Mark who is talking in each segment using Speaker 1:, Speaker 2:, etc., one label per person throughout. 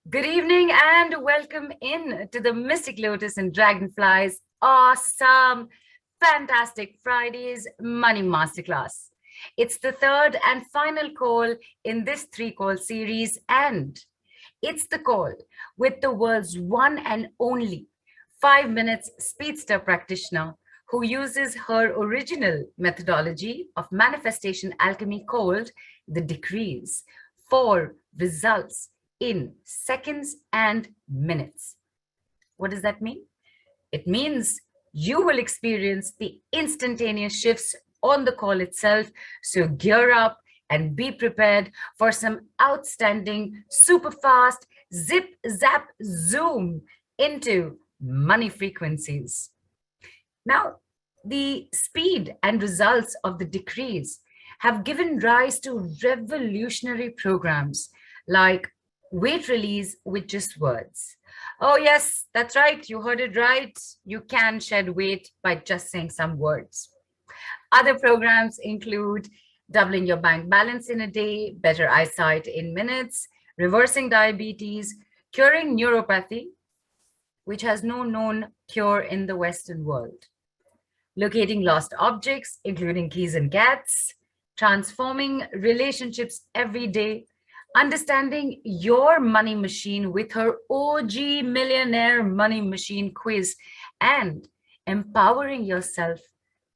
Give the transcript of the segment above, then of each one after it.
Speaker 1: Good evening and welcome in to the Mystic Lotus and Dragonflies awesome, fantastic Fridays Money Masterclass. It's the third and final call in this three-call series, and it's the call with the world's one and only 5 minutes speedster practitioner who uses her original methodology of manifestation alchemy called the decrees for results in seconds and minutes. What does that mean? It means you will experience the instantaneous shifts on the call itself. So gear up and be prepared for some outstanding, super fast, zip, zap, zoom into money frequencies. Now, the speed and results of the decrees have given rise to revolutionary programs like weight release with just words. Oh, yes, that's right. You heard it right. You can shed weight by just saying some words. Other programs include doubling your bank balance in a day, better eyesight in minutes, reversing diabetes, curing neuropathy, which has no known cure in the Western world, locating lost objects, including keys and cats, transforming relationships every day, understanding your money machine with her OG Millionaire Money Machine quiz, and empowering yourself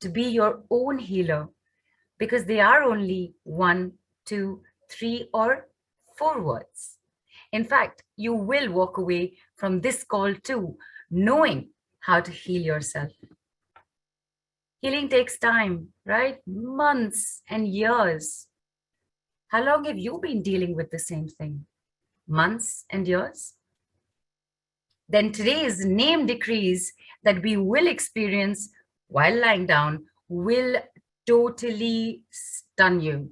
Speaker 1: to be your own healer, because they are only 1, 2, 3, or 4 words. In fact, you will walk away from this call too, knowing how to heal yourself. Healing takes time, right? Months and years. How long have you been dealing with the same thing? Months and years? Then today's name decrees that we will experience while lying down will totally stun you.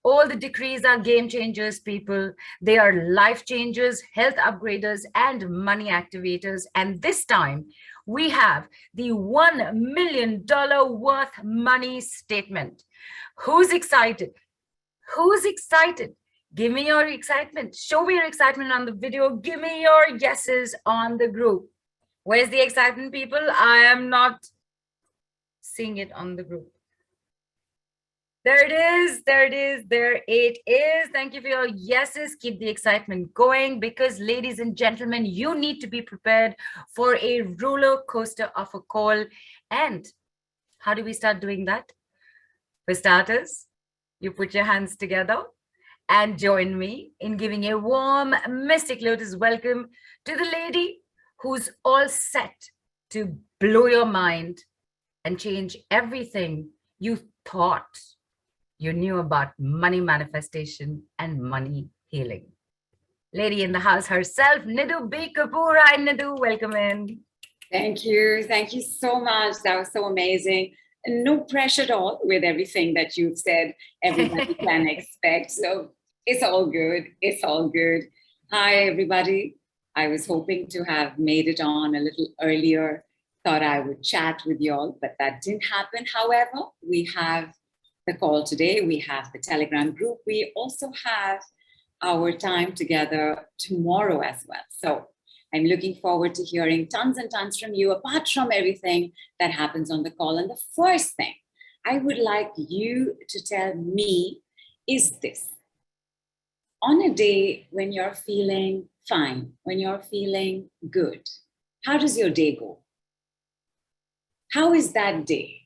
Speaker 1: All the decrees are game changers, people. They are life changers, health upgraders, and money activators. And this time, we have the $1 million worth money statement. Who's excited? Who's excited? Give me your excitement. Show me your excitement on the video. Give me your yeses on the group. Where's the excitement, people? I am not seeing it on the group. There it is. There it is. There it is. Thank you for your yeses. Keep the excitement going, because, ladies and gentlemen, you need to be prepared for a roller coaster of a call. And how do we start doing that? For starters, you put your hands together and join me in giving a warm Mystic Lotus welcome to the lady who's all set to blow your mind and change everything you thought you knew about money manifestation and money healing. Lady in the house herself, Nidhu B. Kapoor. Hi, Nidhu. Welcome in.
Speaker 2: Thank you. Thank you so much. That was so amazing. No pressure at all with everything that you've said. Everybody can expect. So it's all good. It's all good. Hi, everybody. I was hoping to have made it on a little earlier. Thought I would chat with you all, but that didn't happen. However, we have the call today. We have the Telegram group. We also have our time together tomorrow as well. So I'm looking forward to hearing tons and tons from you, apart from everything that happens on the call. And the first thing I would like you to tell me is this. On a day when you're feeling fine, when you're feeling good, how does your day go? How is that day?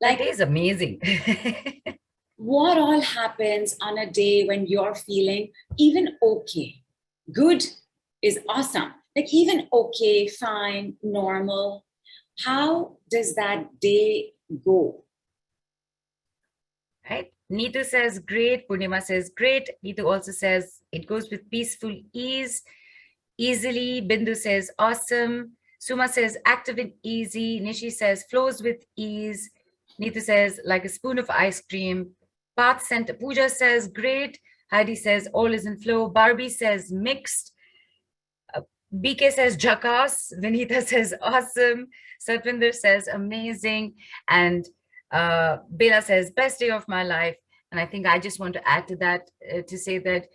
Speaker 1: That day is amazing.
Speaker 2: What all happens on a day when you're feeling even okay? Good is awesome. Like even okay, fine, normal. How does that day go?
Speaker 1: Right. Nidhu says great. Purnima says great. Nidhu also says it goes with peaceful ease, easily. Bindu says awesome. Suma says active and easy. Nishi says flows with ease. Nidhu says like a spoon of ice cream. Path Center. Pooja says great. Heidi says all is in flow. Barbie says mixed. BK says jackass. Vinita says awesome. Satvinder says amazing. And Bela says best day of my life. And I think I just want to add to that to say that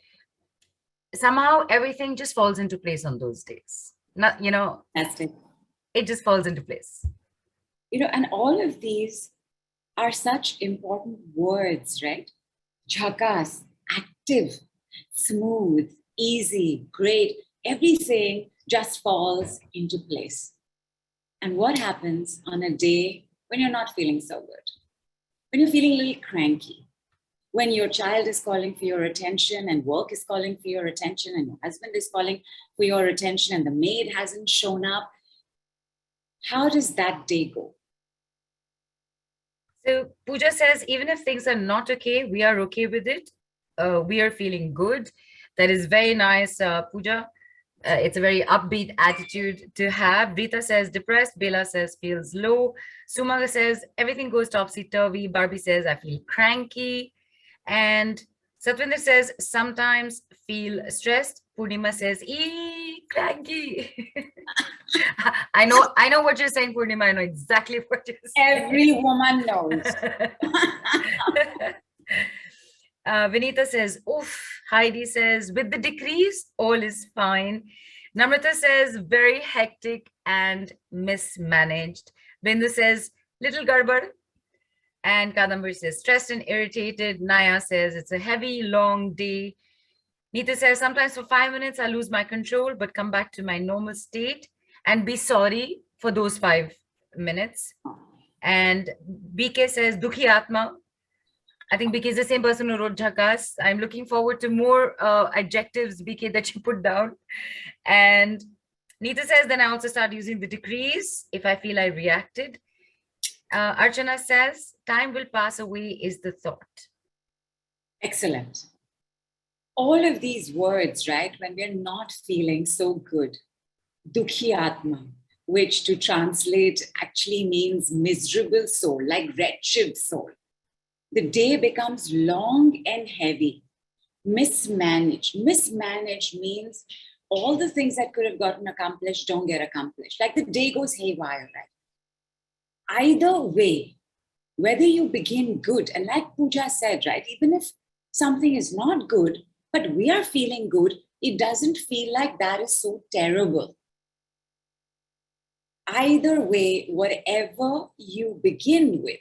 Speaker 1: somehow everything just falls into place on those days. Not,
Speaker 2: That's it.
Speaker 1: it just falls into place.
Speaker 2: And all of these are such important words, right? Jhakas, active, smooth, easy, great. Everything just falls into place. And what happens on a day when you're not feeling so good? When you're feeling a little cranky? When your child is calling for your attention and work is calling for your attention and your husband is calling for your attention and the maid hasn't shown up? How does that day go?
Speaker 1: So Pooja says, even if things are not okay, we are okay with it. We are feeling good. That is very nice, Pooja. It's a very upbeat attitude to have. Rita says depressed. Bela says feels low. Sumaga says everything goes topsy-turvy. Barbie says I feel cranky. And Satwinder says sometimes feel stressed. Purnima says cranky. I know what you're saying, Purnima. I know exactly what you're saying.
Speaker 2: Every woman knows.
Speaker 1: Vinita says, oof. Heidi says, with the decrease, all is fine. Namrata says, very hectic and mismanaged. Bindu says, little garbar. And Kadambar says, stressed and irritated. Naya says, it's a heavy, long day. Nita says, sometimes for 5 minutes, I lose my control, but come back to my normal state and be sorry for those 5 minutes. And BK says, Dukhi Atma. I think BK is the same person who wrote Jhakas. I'm looking forward to more adjectives, BK, that you put down. And Nita says, then I also start using the decrease if I feel I reacted. Archana says, time will pass away is the thought.
Speaker 2: Excellent. All of these words, right, when we're not feeling so good, Dukhi Atma, which to translate actually means miserable soul, like wretched soul. The day becomes long and heavy. Mismanaged. Mismanaged means all the things that could have gotten accomplished don't get accomplished. Like the day goes haywire, right? Either way, whether you begin good, and like Pooja said, right, even if something is not good, but we are feeling good, it doesn't feel like that is so terrible. Either way, whatever you begin with,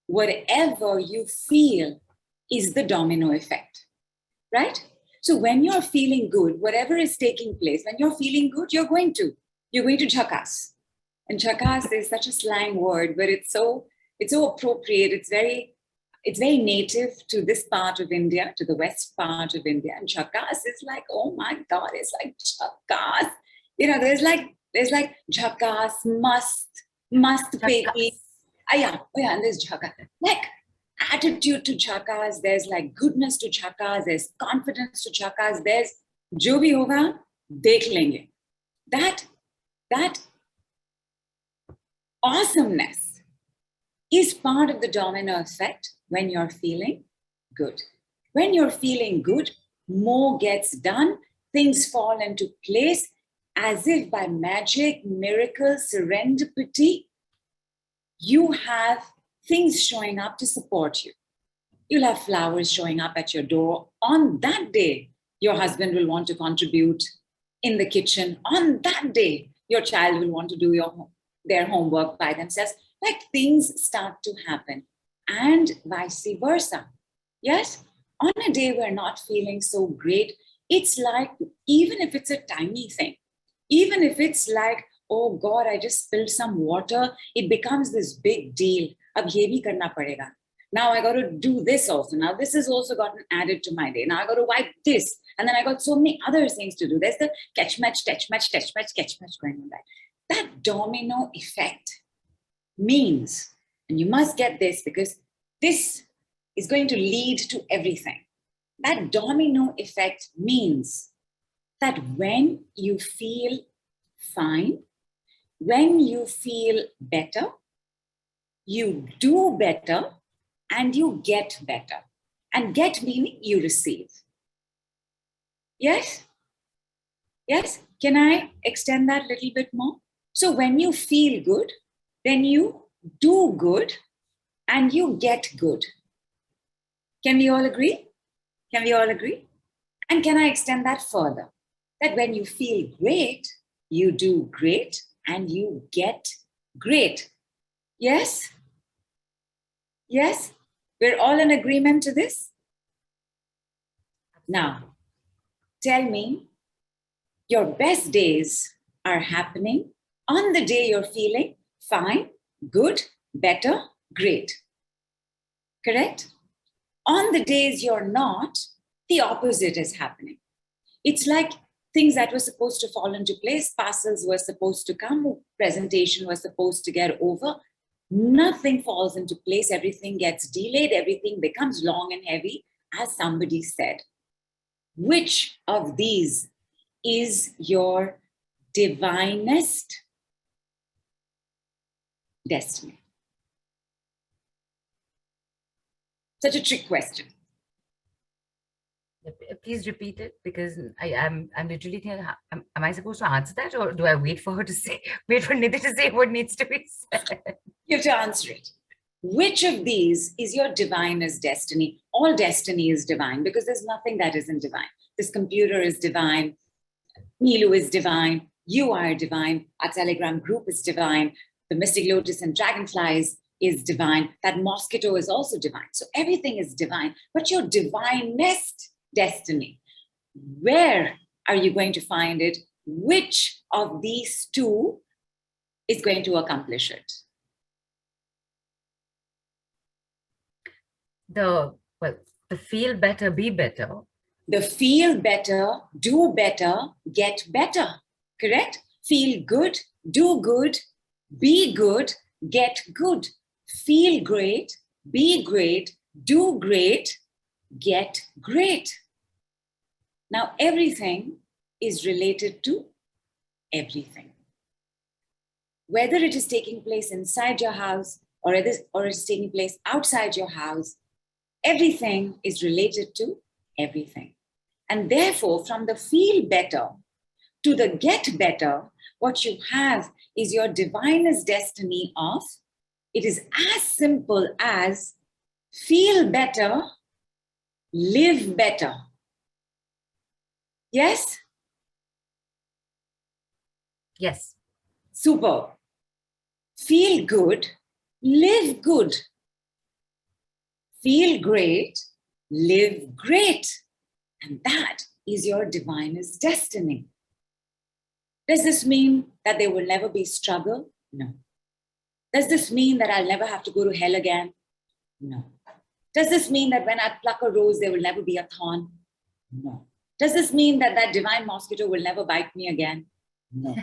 Speaker 2: whatever you feel is the domino effect, right? So when you're feeling good, whatever is taking place, when you're feeling good, you're going to jhakas. And jhakas is such a slang word, but it's so appropriate. It's very native to this part of India, to the west part of India. And jhakas is like, oh my God, it's like jhakas. There's like jhakas, must pay. And there's jhakas. Like attitude to jhakas, there's like goodness to jhakas, there's confidence to jhakas, there's jo bhi hoga, dekh lenge. That awesomeness is part of the domino effect when you're feeling good. When you're feeling good, more gets done, things fall into place as if by magic, miracle, serendipity, you have things showing up to support you. You'll have flowers showing up at your door. On that day, your husband will want to contribute in the kitchen. On that day, your child will want to do their homework by themselves. Like things start to happen, and vice versa. Yes, on a day we're not feeling so great, it's like, even if it's a tiny thing, even if it's like, oh God, I just spilled some water, it becomes this big deal. Ab ye bhi karna padega. Now I got to do this also. Now this has also gotten added to my day. Now I got to wipe this. And then I got so many other things to do. There's the catch match going on. That domino effect means, and you must get this because this is going to lead to everything. That domino effect means that when you feel fine, when you feel better, you do better and you get better. And get meaning you receive. Yes? Yes? Can I extend that a little bit more? So when you feel good, then you do good and you get good. Can we all agree? Can we all agree? And can I extend that further? That when you feel great, you do great and you get great. Yes? Yes? We're all in agreement to this? Now, tell me, your best days are happening on the day you're feeling fine, good, better, great. Correct? On the days you're not, the opposite is happening. It's like things that were supposed to fall into place, parcels were supposed to come, presentation was supposed to get over. Nothing falls into place, everything gets delayed, everything becomes long and heavy, as somebody said. Which of these is your divinest destiny? Such a trick question.
Speaker 1: Please repeat it, because I'm literally thinking, am I supposed to answer that, or do I wait for her to say, wait for Nidhi to say what needs to be said?
Speaker 2: You have to answer it. Which of these is your divinest destiny? All destiny is divine because there's nothing that isn't divine. This computer is divine. Nidhu is divine. You are divine. Our Telegram group is divine. The Mystic Lotus and Dragonflies is divine. That mosquito is also divine. So everything is divine. But your divinest destiny, where are you going to find it? Which of these two is going to accomplish it?
Speaker 1: The feel better, be better.
Speaker 2: The feel better, do better, get better. Correct? Feel good, do good, be good, get good. Feel great, be great, do great, get great. Now, everything is related to everything. Whether it is taking place inside your house or it is taking place outside your house, everything is related to everything. And therefore, from the feel better to the get better, what you have is your divinest destiny of, it is as simple as feel better, live better. Yes?
Speaker 1: Yes.
Speaker 2: Super. Feel good, live good. Feel great, live great. And that is your divinest destiny. Does this mean that there will never be struggle? No. Does this mean that I'll never have to go to hell again? No. Does this mean that when I pluck a rose, there will never be a thorn? No. Does this mean that that divine mosquito will never bite me again? No.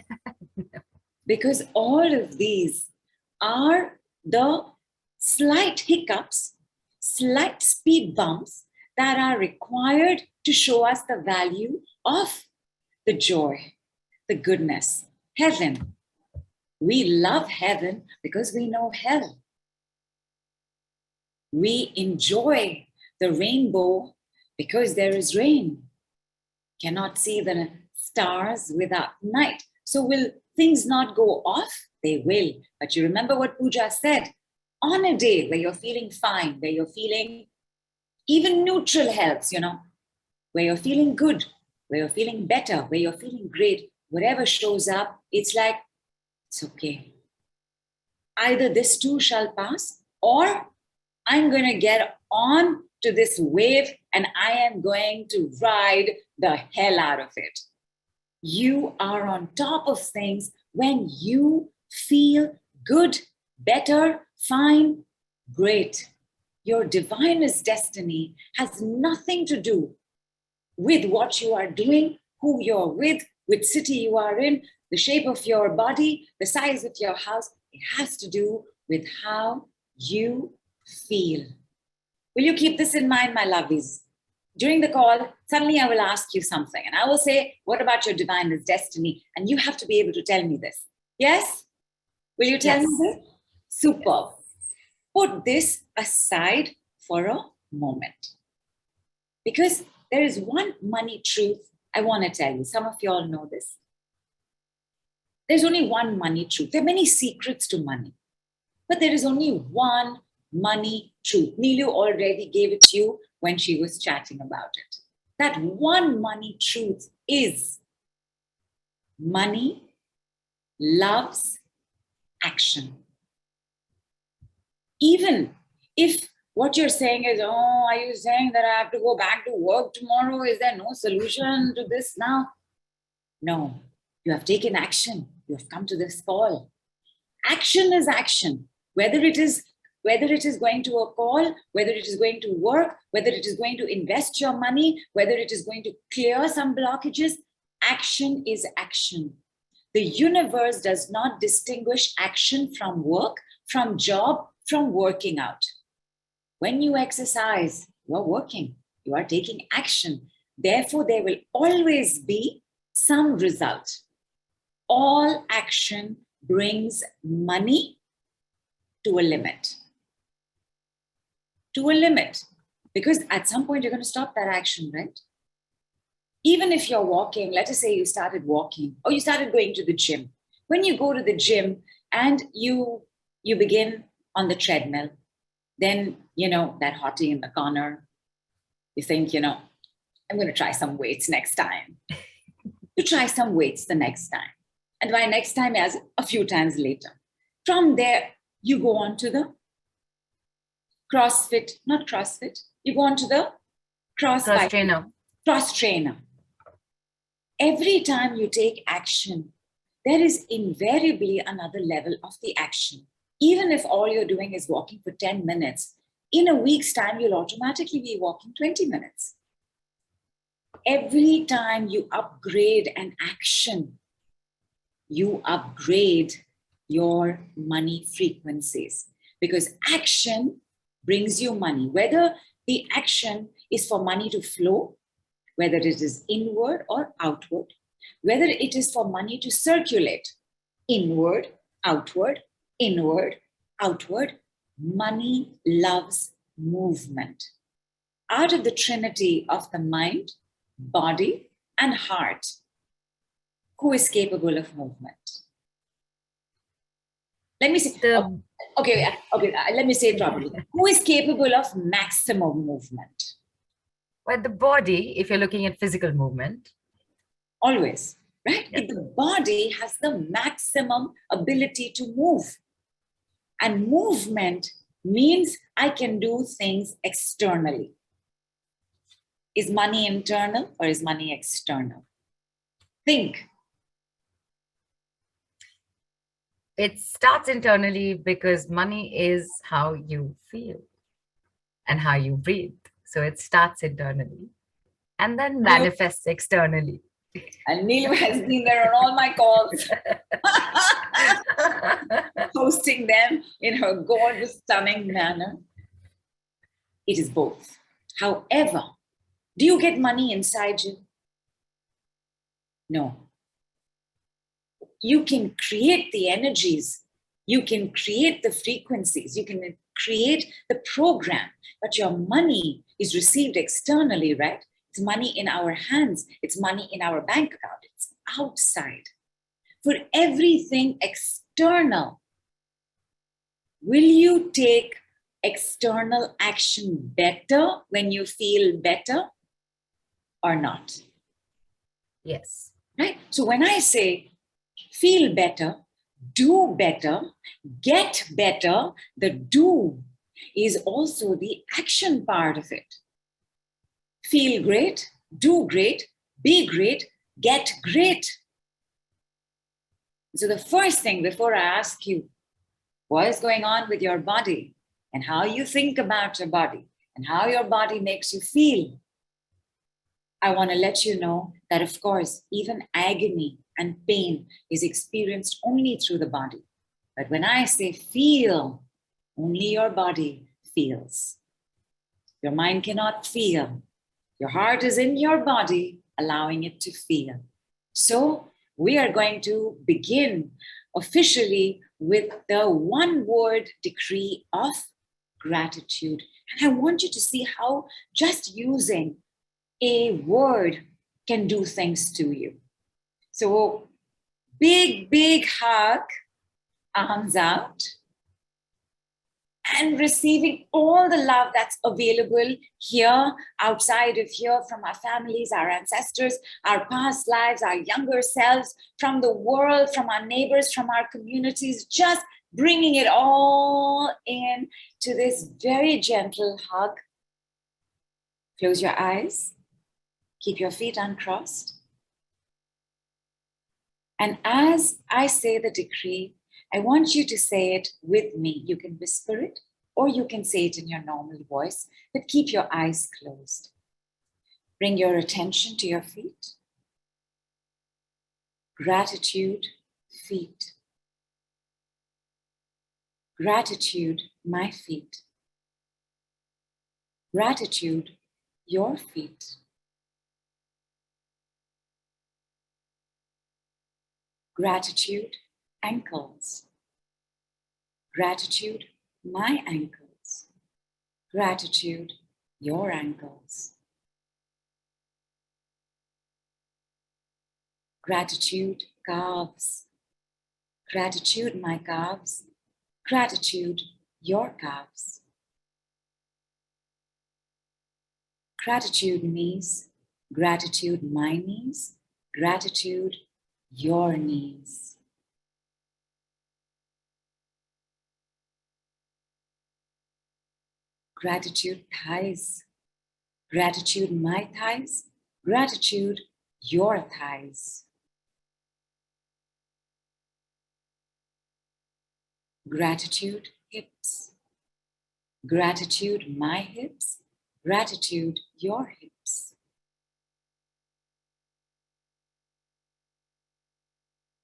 Speaker 2: Because all of these are the slight hiccups, slight speed bumps that are required to show us the value of the joy, the goodness, heaven. We love heaven because we know hell. We enjoy the rainbow because there is rain. Cannot see the stars without night. So will things not go off? They will. But you remember what Pooja said. On a day where you're feeling fine, where you're feeling even neutral health, where you're feeling good, where you're feeling better, where you're feeling great, whatever shows up, it's like, it's okay. Either this too shall pass, or I'm going to get on to this wave and I am going to ride the hell out of it. You are on top of things when you feel good, better, fine, great. Your divinest destiny has nothing to do with what you are doing, who you're with city you are in, the shape of your body, the size of your house. It has to do with how you feel. Will you keep this in mind, my lovies? During the call, suddenly I will ask you something and I will say, what about your divinest destiny? And you have to be able to tell me this. Yes? Will you tell me this? Super. Put this aside for a moment. Because there is one money truth I want to tell you. Some of you all know this. There's only one money truth. There are many secrets to money, but there is only one money truth. Neelu already gave it to you when she was chatting about it. that one money truth is money loves action. Even if what you're saying is, oh, are you saying that I have to go back to work tomorrow? Is there no solution to this now? No, you have taken action. You have come to this call. Action is action. Whether it is going to a call, whether it is going to work, whether it is going to invest your money, whether it is going to clear some blockages, action is action. The universe does not distinguish action from work, from job, from working out. When you exercise, you are working, you are taking action. Therefore, there will always be some result. All action brings money to a limit. To a limit. Because at some point, you're going to stop that action, right? Even if you're walking, let us say you started walking or you started going to the gym. When you go to the gym and you begin on the treadmill, then, that hottie in the corner, you think, I'm going to try some weights next time. You try some weights the next time. And by next time as a few times later. From there, you go on to the not CrossFit. You go on to the cross trainer. Every time you take action, there is invariably another level of the action. Even if all you're doing is walking for 10 minutes, in a week's time, you'll automatically be walking 20 minutes. Every time you upgrade an action, you upgrade your money frequencies, because action brings you money. Whether the action is for money to flow, whether it is inward or outward, whether it is for money to circulate, inward, outward, inward, outward, money loves movement. Out of the trinity of the mind, body, and heart, who is capable of movement? Let me say, let me say it properly. Who is capable of maximum movement?
Speaker 1: Well, the body, if you're looking at physical movement.
Speaker 2: Always, right?
Speaker 1: Yeah.
Speaker 2: The body has the maximum ability to move. And movement means I can do things externally. Is money internal or is money external? Think.
Speaker 1: It starts internally because money is how you feel and how you breathe. So it starts internally and then manifests externally.
Speaker 2: And Nidhu has been there on all my calls, hosting them in her gorgeous, stunning manner. It is both. However, do you get money inside you? No. You can create the energies. You can create the frequencies. You can create the program. But your money is received externally, right? It's money in our hands. It's money in our bank account. It's outside. For everything external, will you take external action better when you feel better or not?
Speaker 1: Yes.
Speaker 2: Right? So when I say feel better, do better, get better, the do is also the action part of it. Feel great, do great, be great, get great. So the first thing before I ask you what is going on with your body and how you think about your body and how your body makes you feel, I want to let you know that, of course, even agony and pain is experienced only through the body. But when I say feel, only your body feels. Your mind cannot feel. Your heart is in your body, allowing it to feel. So we are going to begin officially with the one-word decree of gratitude. And I want you to see how just using a word can do things to you. So big, big hug, arms out. and receiving all the love that's available here, outside of here, from our families, our ancestors, our past lives, our younger selves, from the world, from our neighbors, from our communities, just bringing it all in to this very gentle hug. Close your eyes, keep your feet uncrossed. And as I say the decree, I want you to say it with me. You can whisper it or you can say it in your normal voice, but keep your eyes closed. Bring your attention to your feet. Gratitude, feet. Gratitude, my feet. Gratitude, your feet. Gratitude, ankles. Gratitude, my ankles. Gratitude, your ankles. Gratitude, calves. Gratitude, my calves. Gratitude, your calves. Gratitude, knees. Gratitude, my knees. Gratitude, your knees. Gratitude, thighs. Gratitude, my thighs. Gratitude, your thighs. Gratitude, hips. Gratitude, my hips. Gratitude, your hips.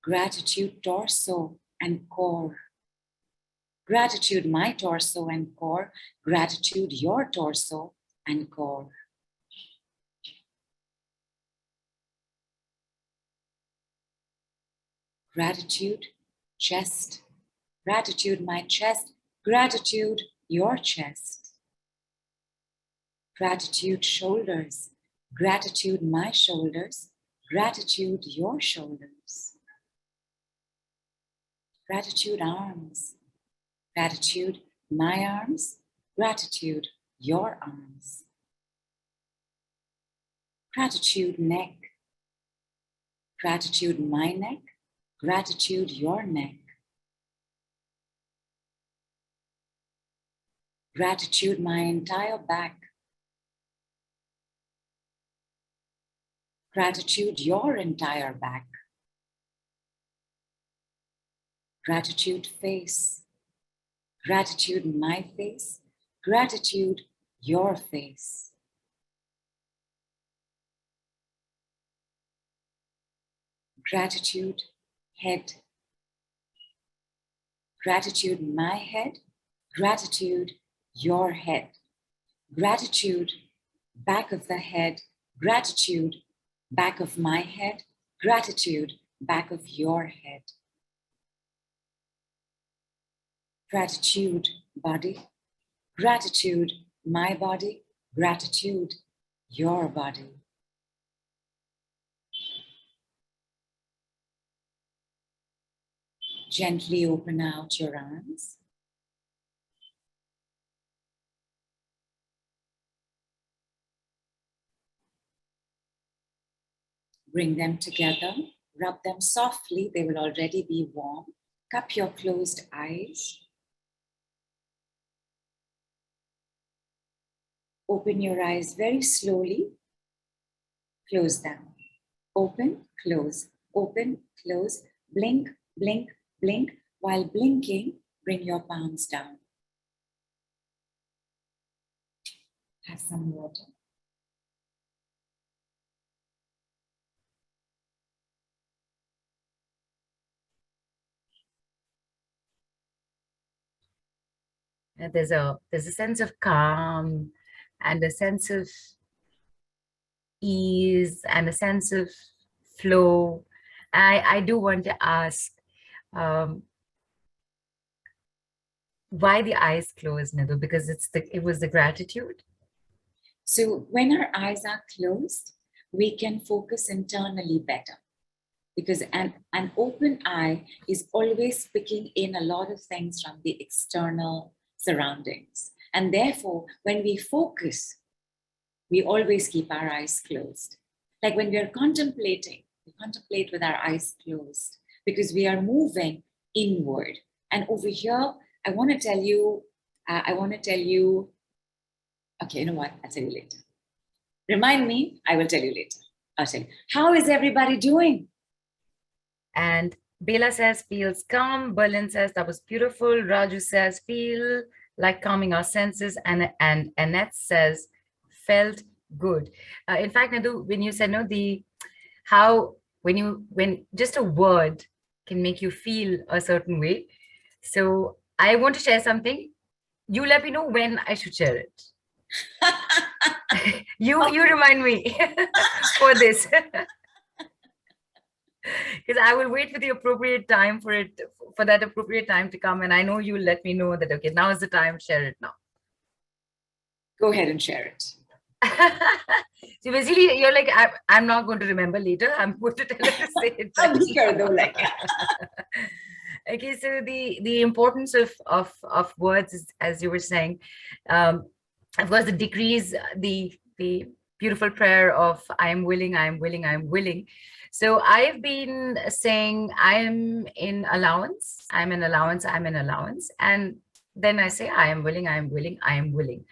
Speaker 2: Gratitude, torso and core. Gratitude, my torso and core. Gratitude, your torso and core. Gratitude, chest. Gratitude, my chest. Gratitude, your chest. Gratitude, shoulders. Gratitude, my shoulders. Gratitude, your shoulders. Gratitude, arms. Gratitude, my arms. Gratitude, your arms. Gratitude, neck. Gratitude, my neck. Gratitude, your neck. Gratitude, my entire back. Gratitude, your entire back. Gratitude, face. Gratitude, my face. Gratitude, your face. Gratitude, head. Gratitude, my head. Gratitude, your head. Gratitude, back of the head. Gratitude, back of my head. Gratitude, back of your head. Gratitude, body. Gratitude, my body. Gratitude, your body. Gently open out your arms. Bring them together. Rub them softly. They will already be warm. Cup your closed eyes. Open your eyes very slowly. Close them. Open, close, open, close. Blink, blink, blink. While blinking, bring your palms down. Have some water.
Speaker 1: There's a sense of calm and a sense of ease and a sense of flow. I do want to ask, why the eyes closed, Nidhu? Because it was the gratitude.
Speaker 2: So when our eyes are closed, we can focus internally better. Because an open eye is always picking in a lot of things from the external surroundings. And therefore, when we focus, we always keep our eyes closed. Like when we are contemplating, we contemplate with our eyes closed because we are moving inward. And over here, I want to tell you, okay, you know what? I'll tell you later. Remind me, I will tell you later. I'll tell you. How is everybody doing?
Speaker 1: And Bela says, feels calm. Berlin says, that was beautiful. Raju says, feel like calming our senses. And Annette says, felt good. In fact, Nidhu, when you said, no, when just a word can make you feel a certain way. So I want to share something. You let me know when I should share it. you remind me for this. Because I will wait for the appropriate time for that appropriate time to come. And I know you'll let me know that, okay, now is the time, share it now.
Speaker 2: Go ahead and share it.
Speaker 1: So basically, you're like, I'm not going to remember later. I'm going to tell her to say it. Okay, so the importance of words is, as you were saying, of course, the decrees, the beautiful prayer of I am willing, I am willing, I am willing. So I've been saying I'm in allowance, I'm in allowance, I'm in allowance. And then I say I am willing, I am willing, I am willing.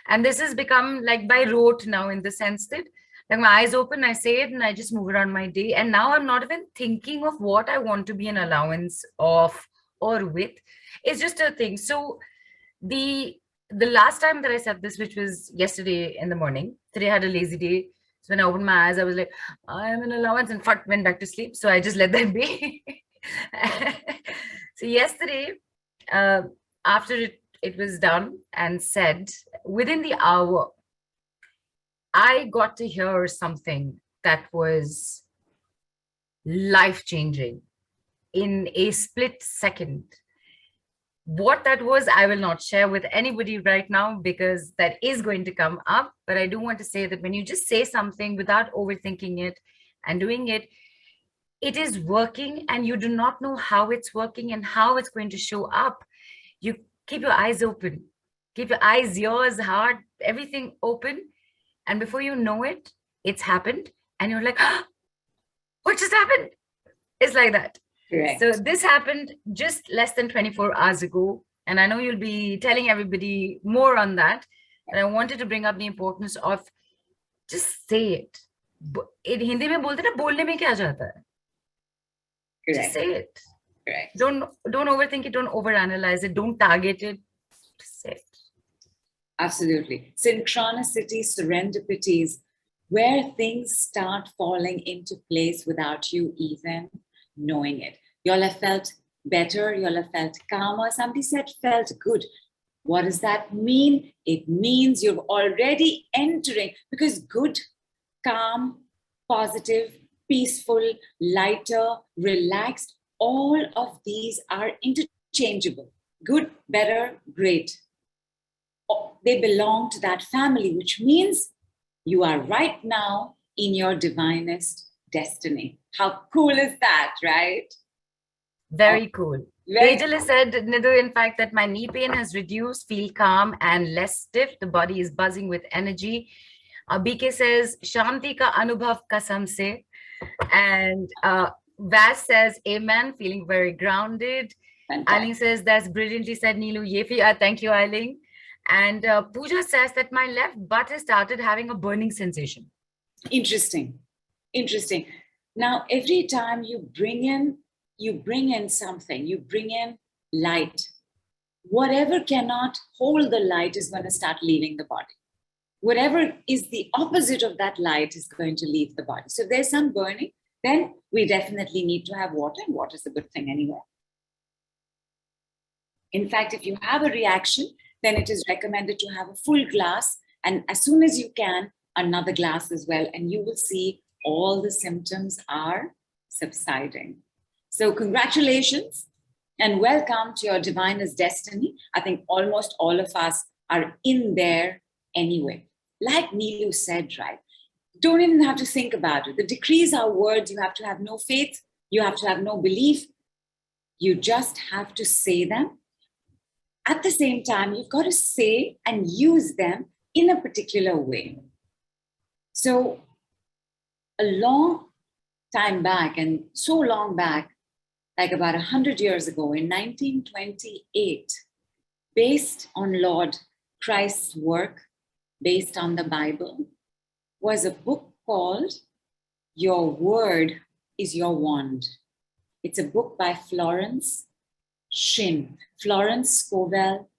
Speaker 1: And this has become like by rote now, in the sense that like my eyes open, I say it and I just move around my day. And now I'm not even thinking of what I want to be an allowance of or with. It's just a thing. So the last time that I said this, which was yesterday in the morning, today I had a lazy day. So when I opened my eyes, I was like, I am an allowance, and went back to sleep. So I just let that be. So yesterday, after it was done and said, within the hour, I got to hear something that was life-changing in a split second. What that was, I will not share with anybody right now because that is going to come up. But I do want to say that when you just say something without overthinking it and doing it, it is working, and you do not know how it's working and how it's going to show up. You keep your eyes open, keep your eyes, ears, heart, everything open. And before you know it, it's happened. And you're like, oh, what just happened? It's like that.
Speaker 2: Correct.
Speaker 1: So this happened just less than 24 hours ago. And I know you'll be telling everybody more on that. And I wanted to bring up the importance of just say it. In Hindi mein bolte na, bolne mein kya jata hai? Just say it.
Speaker 2: Correct.
Speaker 1: Don't overthink it. Don't overanalyze it. Don't target it. Just say it.
Speaker 2: Absolutely. Synchronicity, serendipities, where things start falling into place without you even knowing it. You'll have felt better. You'll have felt calmer. Somebody said felt good. What does that mean? It means you're already entering, because good, calm, positive, peaceful, lighter, relaxed, all of these are interchangeable. Good, better, great. They belong to that family, which means you are right now in your divinest destiny. How cool is that, right?
Speaker 1: Very cool. Angel said, Nidhu, in fact, that my knee pain has reduced, feel calm and less stiff. The body is buzzing with energy. BK says, Shanti ka anubhav kasam se. And Vas says, amen, feeling very grounded. Eileen says, that's brilliantly said, Neelu. Yefi, thank you, Eileen. And Pooja says that my left butt has started having a burning sensation.
Speaker 2: Interesting. Interesting. Now, every time you bring in something, you bring in light. Whatever cannot hold the light is going to start leaving the body. Whatever is the opposite of that light is going to leave the body. So if there's some burning, then we definitely need to have water, and water is a good thing anyway. In fact, if you have a reaction, then it is recommended to have a full glass, and as soon as you can, another glass as well, and you will see all the symptoms are subsiding. So congratulations and welcome to your divinest destiny. I think almost all of us are in there anyway. Like Neelu said, right? Don't even have to think about it. The decrees are words. You have to have no faith. You have to have no belief. You just have to say them. at the same time, you've got to say and use them in a particular way. So a long time back, and so long back, like about 100 years ago, in 1928, based on Lord Christ's work, based on the Bible, was a book called Your Word is Your Wand. It's a book by Florence Scovel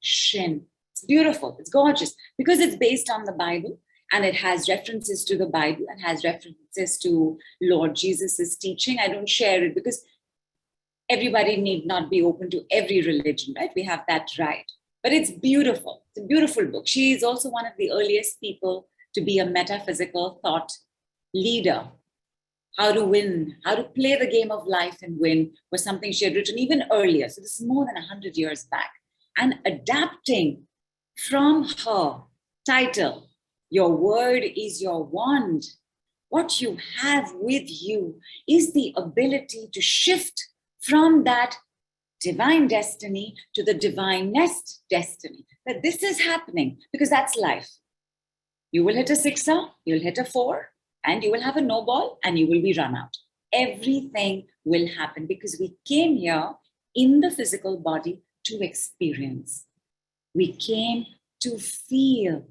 Speaker 2: Shinn. It's beautiful, it's gorgeous, because it's based on the Bible, and it has references to the Bible and has references to Lord Jesus's teaching. I don't share it because everybody need not be open to every religion, right? We have that right. But it's beautiful. It's a beautiful book. She is also one of the earliest people to be a metaphysical thought leader. How to win, how to play the game of life and win was something she had written even earlier. So this is more than 100 years back. And adapting from her title, Your Word is Your Wand. What you have with you is the ability to shift from that divine destiny to the divinest destiny. That this is happening because that's life. You will hit a sixer, you'll hit a four, and you will have a no ball and you will be run out. Everything will happen because we came here in the physical body to experience. We came to feel.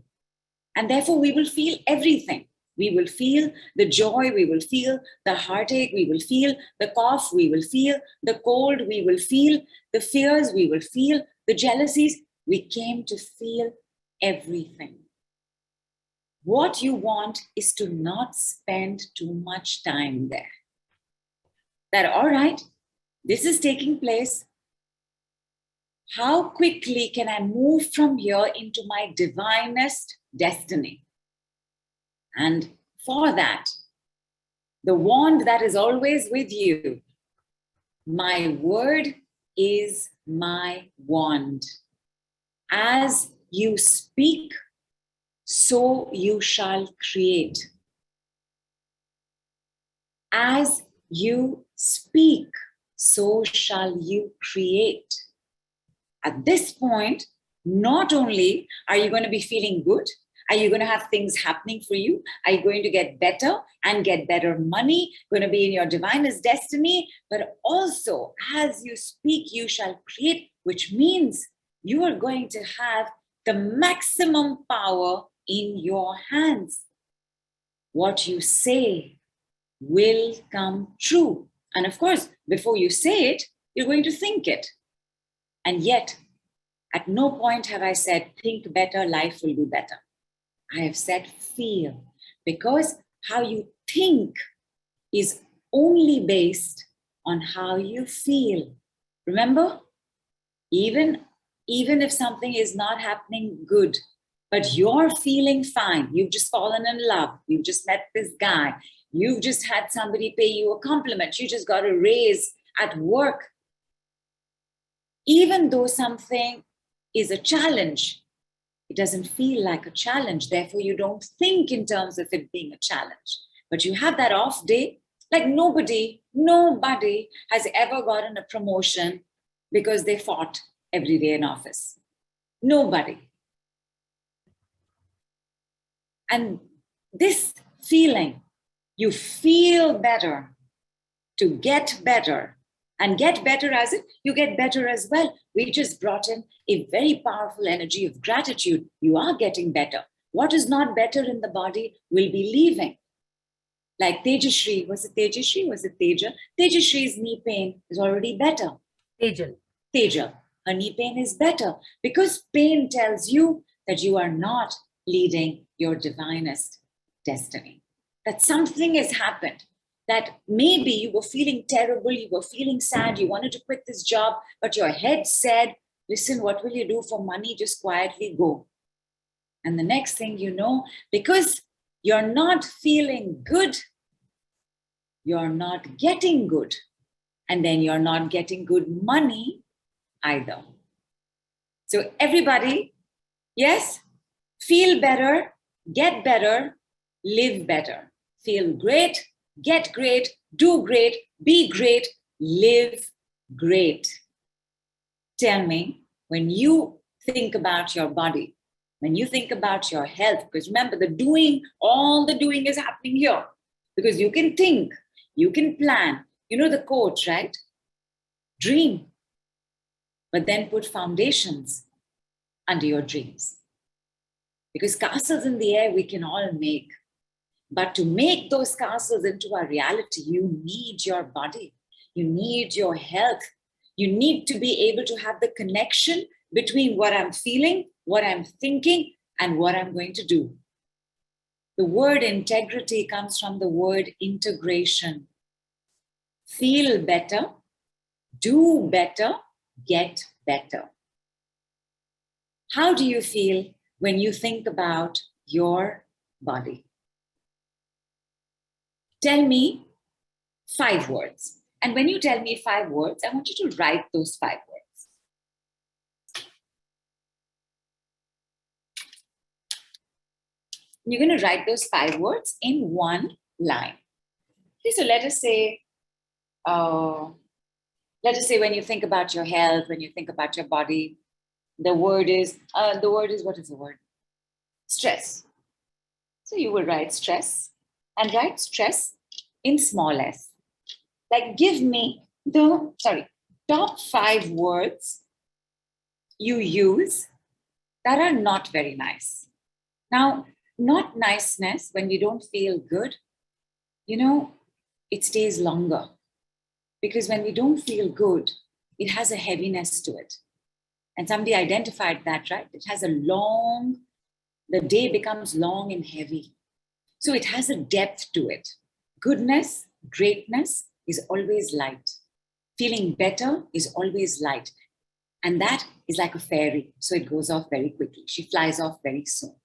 Speaker 2: And therefore we will feel everything. We will feel the joy, we will feel the heartache, we will feel the cough, we will feel the cold, we will feel the fears, we will feel the jealousies. We came to feel everything. What you want is to not spend too much time there. That, all right, this is taking place. How quickly can I move from here into my divinest destiny? And for that, the wand that is always with you, my word is my wand. As you speak, so you shall create. As you speak, so shall you create. At this point, not only are you going to be feeling good, are you going to have things happening for you? Are you going to get better and get better money, going to be in your divinest destiny? But also, as you speak, you shall create, which means you are going to have the maximum power in your hands. What you say will come true. And of course, before you say it, you're going to think it. And yet, at no point have I said, think better, life will be better. I have said, feel, because how you think is only based on how you feel. Remember, even if something is not happening good, but you're feeling fine, you've just fallen in love, you've just met this guy, you've just had somebody pay you a compliment, you just got a raise at work. Even though something is a challenge, it doesn't feel like a challenge. Therefore, you don't think in terms of it being a challenge. But you have that off day, like nobody has ever gotten a promotion because they fought every day in office. Nobody. And this feeling, you feel better to get better. And get better as it, you get better as well. We just brought in a very powerful energy of gratitude. You are getting better. What is not better in the body will be leaving. Like Tejashri, was it Tejashri? Was it Teja? Tejashri's knee pain is already better. Teja, her knee pain is better because pain tells you that you are not leading your divinest destiny. That something has happened. That maybe you were feeling terrible, you were feeling sad, you wanted to quit this job, but your head said, listen, what will you do for money? Just quietly go. And the next thing you know, because you're not feeling good, you're not getting good. And then you're not getting good money either. So everybody, yes, feel better, get better, live better. Feel great, get great, do great, be great, live great. Tell me, when you think about your body, when you think about your health, because remember all the doing is happening here, because you can think, you can plan. You know the quote, right? Dream, but then put foundations under your dreams. Because castles in the air we can all make. But to make those castles into a reality, you need your body. You need your health. You need to be able to have the connection between what I'm feeling, what I'm thinking, and what I'm going to do. The word integrity comes from the word integration. Feel better, do better, get better. How do you feel when you think about your body? Tell me 5 words. And when you tell me 5 words, I want you to write those 5 words. You're going to write those 5 words in one line. Okay, so let us say when you think about your health, when you think about your body, the word is, what is the word? Stress. So you will write stress and write stress in small s. Like give me the, top 5 words you use that are not very nice. Now, not niceness, when we don't feel good, it stays longer. Because when we don't feel good, it has a heaviness to it. And somebody identified that, right? It has the day becomes long and heavy. So it has a depth to it. Goodness, greatness is always light. Feeling better is always light. And that is like a fairy. So it goes off very quickly. She flies off very soon.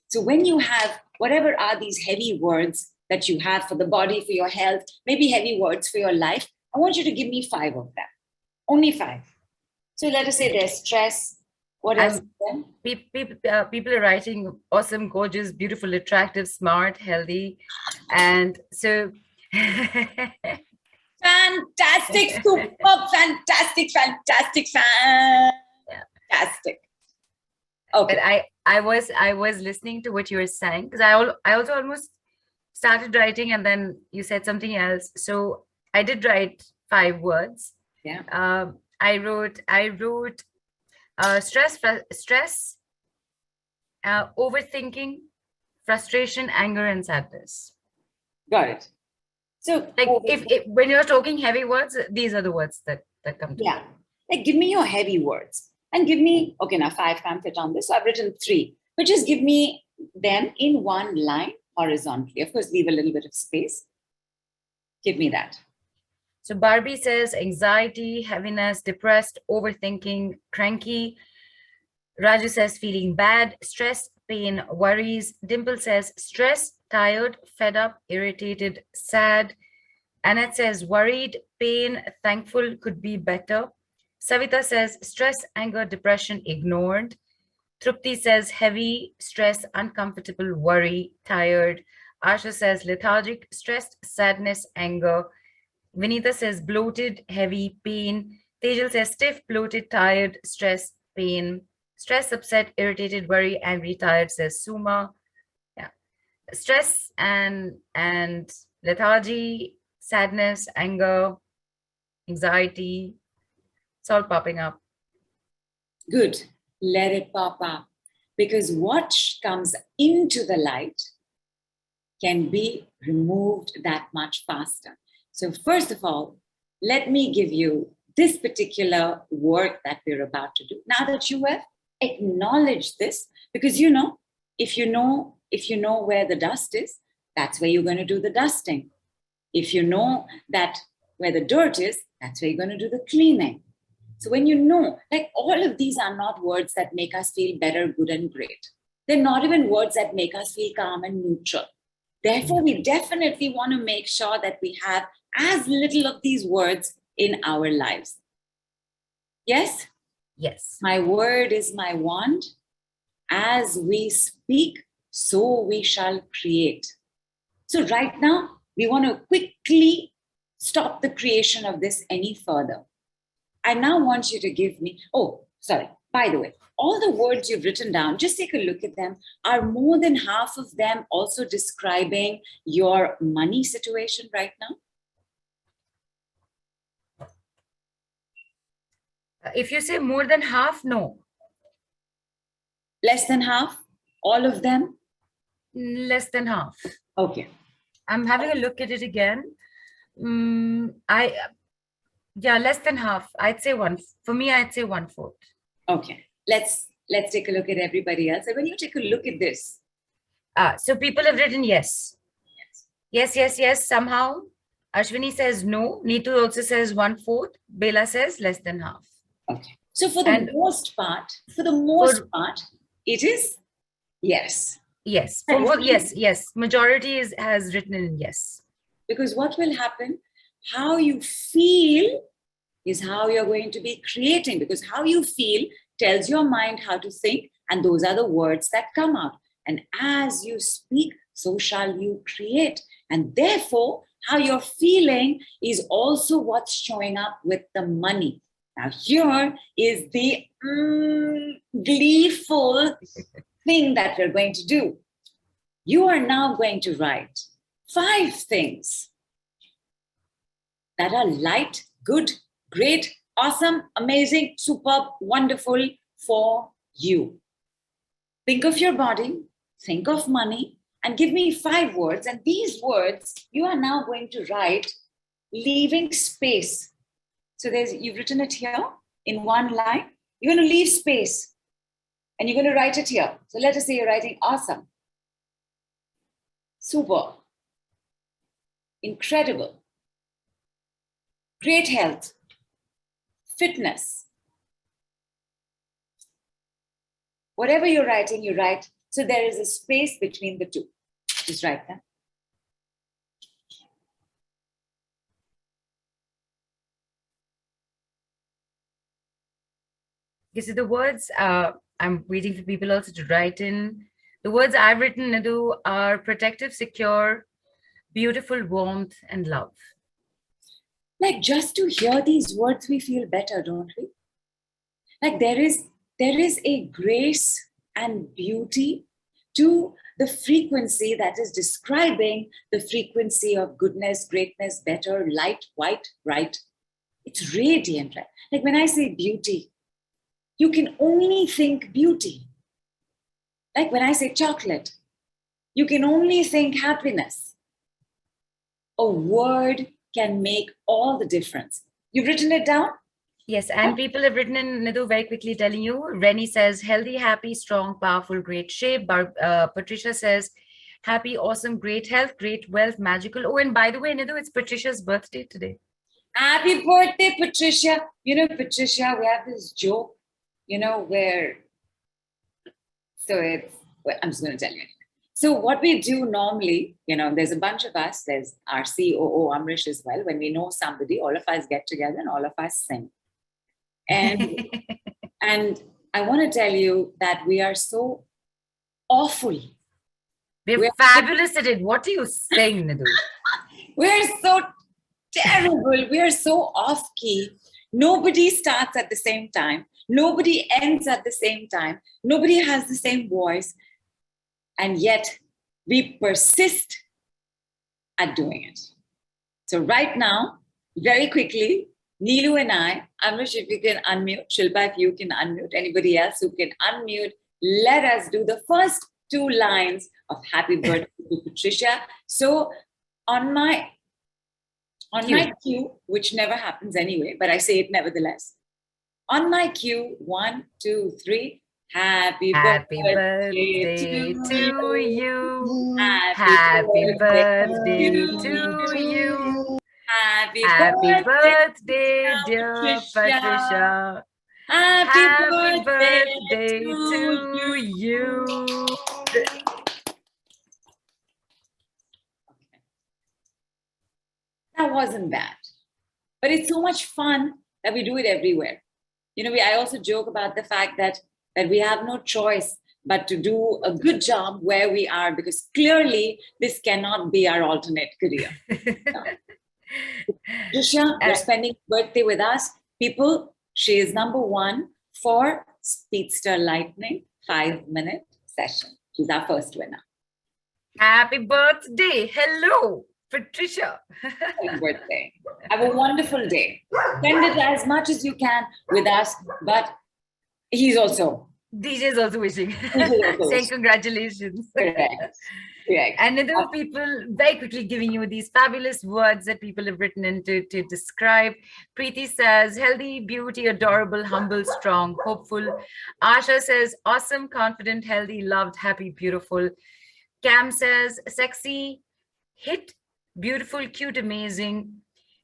Speaker 2: So when you have whatever are these heavy words that you have for the body, for your health, maybe heavy words for your life, I want you to give me 5 of them. Only 5. So let us say there's stress. What else?
Speaker 1: People are writing awesome, gorgeous, beautiful, attractive, smart, healthy. And so...
Speaker 2: Fantastic, super, fantastic. Okay.
Speaker 1: But I was listening to what you were saying, because I also almost started writing and then you said something else. So I did write 5 words.
Speaker 2: Yeah.
Speaker 1: I wrote stress, overthinking, frustration, anger, and sadness.
Speaker 2: Got it. So
Speaker 1: like when you're talking heavy words, these are the words that come to
Speaker 2: mind. Like give me your heavy words and give me, okay, now 5 can't fit on this. So I've written 3, but just give me them in one line horizontally. Of course, leave a little bit of space. Give me that.
Speaker 1: So Barbie says anxiety, heaviness, depressed, overthinking, cranky. Raju says feeling bad, stress, pain, worries. Dimple says stress, tired, fed up, irritated, sad. Annette says worried, pain, thankful, could be better. Savita says stress, anger, depression, ignored. Trupti says heavy, stress, uncomfortable, worry, tired. Asha says lethargic, stressed, sadness, anger. Vinita says bloated, heavy, pain. Tejal says stiff, bloated, tired, stress, pain. Stress, upset, irritated, worry, angry, tired, says Suma. Yeah. Stress and lethargy, sadness, anger, anxiety. It's all popping up.
Speaker 2: Good. Let it pop up. Because what comes into the light can be removed that much faster. So first of all, let me give you this particular work that we're about to do. Now that you have acknowledged this, because if you know where the dust is, that's where you're going to do the dusting. If you know that where the dirt is, that's where you're going to do the cleaning. So when you know, like all of these are not words that make us feel better, good, and great. They're not even words that make us feel calm and neutral. Therefore, we definitely want to make sure that we have as little of these words in our lives. Yes?
Speaker 1: Yes.
Speaker 2: My word is my wand. As we speak, so we shall create. So right now, we want to quickly stop the creation of this any further. I now want you to give me, By the way, all the words you've written down, just take a look at them. Are more than half of them also describing your money situation right now?
Speaker 1: If you say more than half, no.
Speaker 2: Less than half? All of them?
Speaker 1: Less than half.
Speaker 2: Okay.
Speaker 1: I'm having a look at it again. Yeah, less than half. I'd say one. For me, I'd say 1/4.
Speaker 2: Okay. Let's take a look at everybody else. And when you take a look at this.
Speaker 1: So people have written yes. Yes. Somehow. Ashwini says no. Neetu also says 1/4. Bela says less than half.
Speaker 2: Okay. So for the most part, it is yes.
Speaker 1: Yes. Yes. Majority has written in yes.
Speaker 2: Because what will happen, how you feel is how you're going to be creating, because how you feel tells your mind how to think, and those are the words that come out. And as you speak, so shall you create. And therefore, how you're feeling is also what's showing up with the money. Now, here is the gleeful thing that we're going to do. You are now going to write 5 things that are light, good, great, awesome, amazing, superb, wonderful for you. Think of your body, think of money, and give me 5 words. And these words, you are now going to write, leaving space. So you've written it here in one line. You're going to leave space and you're going to write it here. So let us say you're writing awesome, super, incredible, great health, fitness. Whatever you're writing, you write. So there is a space between the two. Just write that.
Speaker 1: Okay, so the words, I'm waiting for people also to write in. The words I've written, Nidhu, are protective, secure, beautiful, warmth, and love.
Speaker 2: Like, just to hear these words, we feel better, don't we? Like there is a grace and beauty to the frequency that is describing the frequency of goodness, greatness, better, light, white, bright. It's radiant, right? Like when I say beauty, you can only think beauty. Like when I say chocolate, you can only think happiness. A word can make all the difference. You've written it down?
Speaker 1: Yes, and people have written in, Nidhu, very quickly telling you. Rennie says, healthy, happy, strong, powerful, great shape. Patricia says, happy, awesome, great health, great wealth, magical. Oh, and by the way, Nidhu, it's Patricia's birthday today.
Speaker 2: Happy birthday, Patricia. You know, Patricia, we have this joke, where, I'm just going to tell you. So what we do normally, there's a bunch of us, there's our COO, Amrish as well. When we know somebody, all of us get together and all of us sing. And, and I want to tell you that we are so awful.
Speaker 1: We're fabulous at it. What are you saying, Nidhu?
Speaker 2: We're so terrible. We're so off-key. Nobody starts at the same time. Nobody ends at the same time. Nobody has the same voice. And yet we persist at doing it. So right now, very quickly, Neelu and I, Amrish, if you can unmute, Shilpa, if you can unmute, anybody else who can unmute, let us do the first 2 lines of happy birthday to Patricia. So on my cue, which never happens anyway, but I say it nevertheless. On my cue, 1, 2, 3. Happy birthday to you.
Speaker 1: Happy birthday to you. Happy birthday, dear Patricia. Happy birthday to you.
Speaker 2: That wasn't bad, but it's so much fun that we do it everywhere. I also joke about the fact that we have no choice but to do a good job where we are, because clearly this cannot be our alternate career. Patricia, you're spending birthday with us. People, she is number 1 for Speedster Lightning 5-minute session. She's our first winner.
Speaker 1: Happy birthday. Hello, Patricia.
Speaker 2: Happy birthday. Have a wonderful day. Spend it as much as you can with us, but he's also.
Speaker 1: DJ is also wishing. Saying congratulations.
Speaker 2: Correct.
Speaker 1: And there are people very quickly giving you these fabulous words that people have written in to describe. Preeti says, healthy, beauty, adorable, humble, strong, hopeful. Asha says, awesome, confident, healthy, loved, happy, beautiful. Cam says, sexy, hit, beautiful, cute, amazing.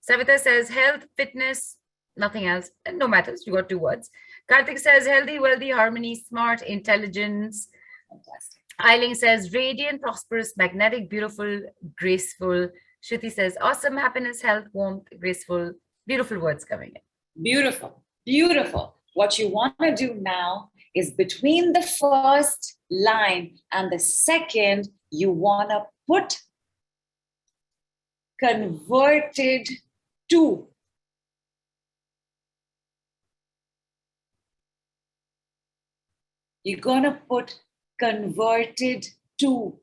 Speaker 1: Savita says, health, fitness, nothing else. And no matters, you got 2 words. Karthik says, healthy, wealthy, harmony, smart, intelligence.
Speaker 2: Fantastic.
Speaker 1: Eileen says, radiant, prosperous, magnetic, beautiful, graceful. Shruti says, awesome, happiness, health, warmth, graceful. Beautiful words coming in.
Speaker 2: Beautiful, beautiful. What you want to do now is between the first line and the second, you want to put converted to. You're going to put converted to.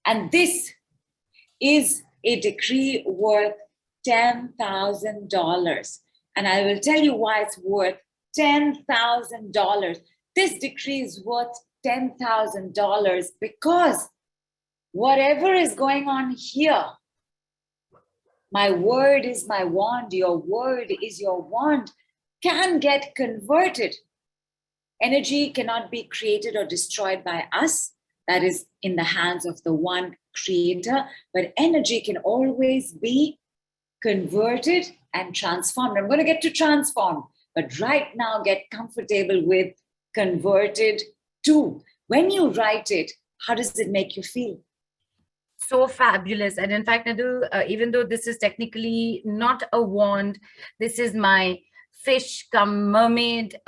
Speaker 2: And this is a decree worth $10,000. And I will tell you why it's worth $10,000. This decree is worth $10,000 because whatever is going on here, my word is my wand, your word is your wand, can get converted. Energy cannot be created or destroyed by us. That is in the hands of the one creator. But energy can always be converted and transformed. I'm going to get to transform, but right now get comfortable with converted to. When you write it, how does it make you feel?
Speaker 1: So fabulous. And in fact, Nidhu, even though this is technically not a wand, this is my fish come mermaid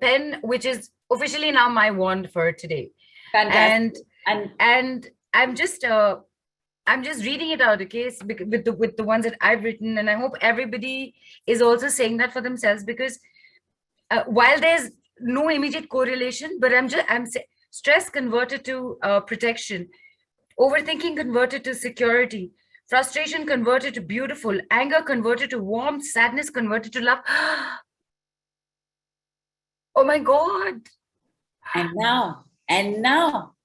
Speaker 1: pen, which is officially now my wand for today.
Speaker 2: Fantastic.
Speaker 1: And I'm just reading it out, okay, with the ones that I've written, and I hope everybody is also saying that for themselves, because while there's no immediate correlation, but I'm stress converted to protection, overthinking converted to security, frustration converted to beautiful, anger converted to warmth, sadness converted to love. Oh my God.
Speaker 2: And now,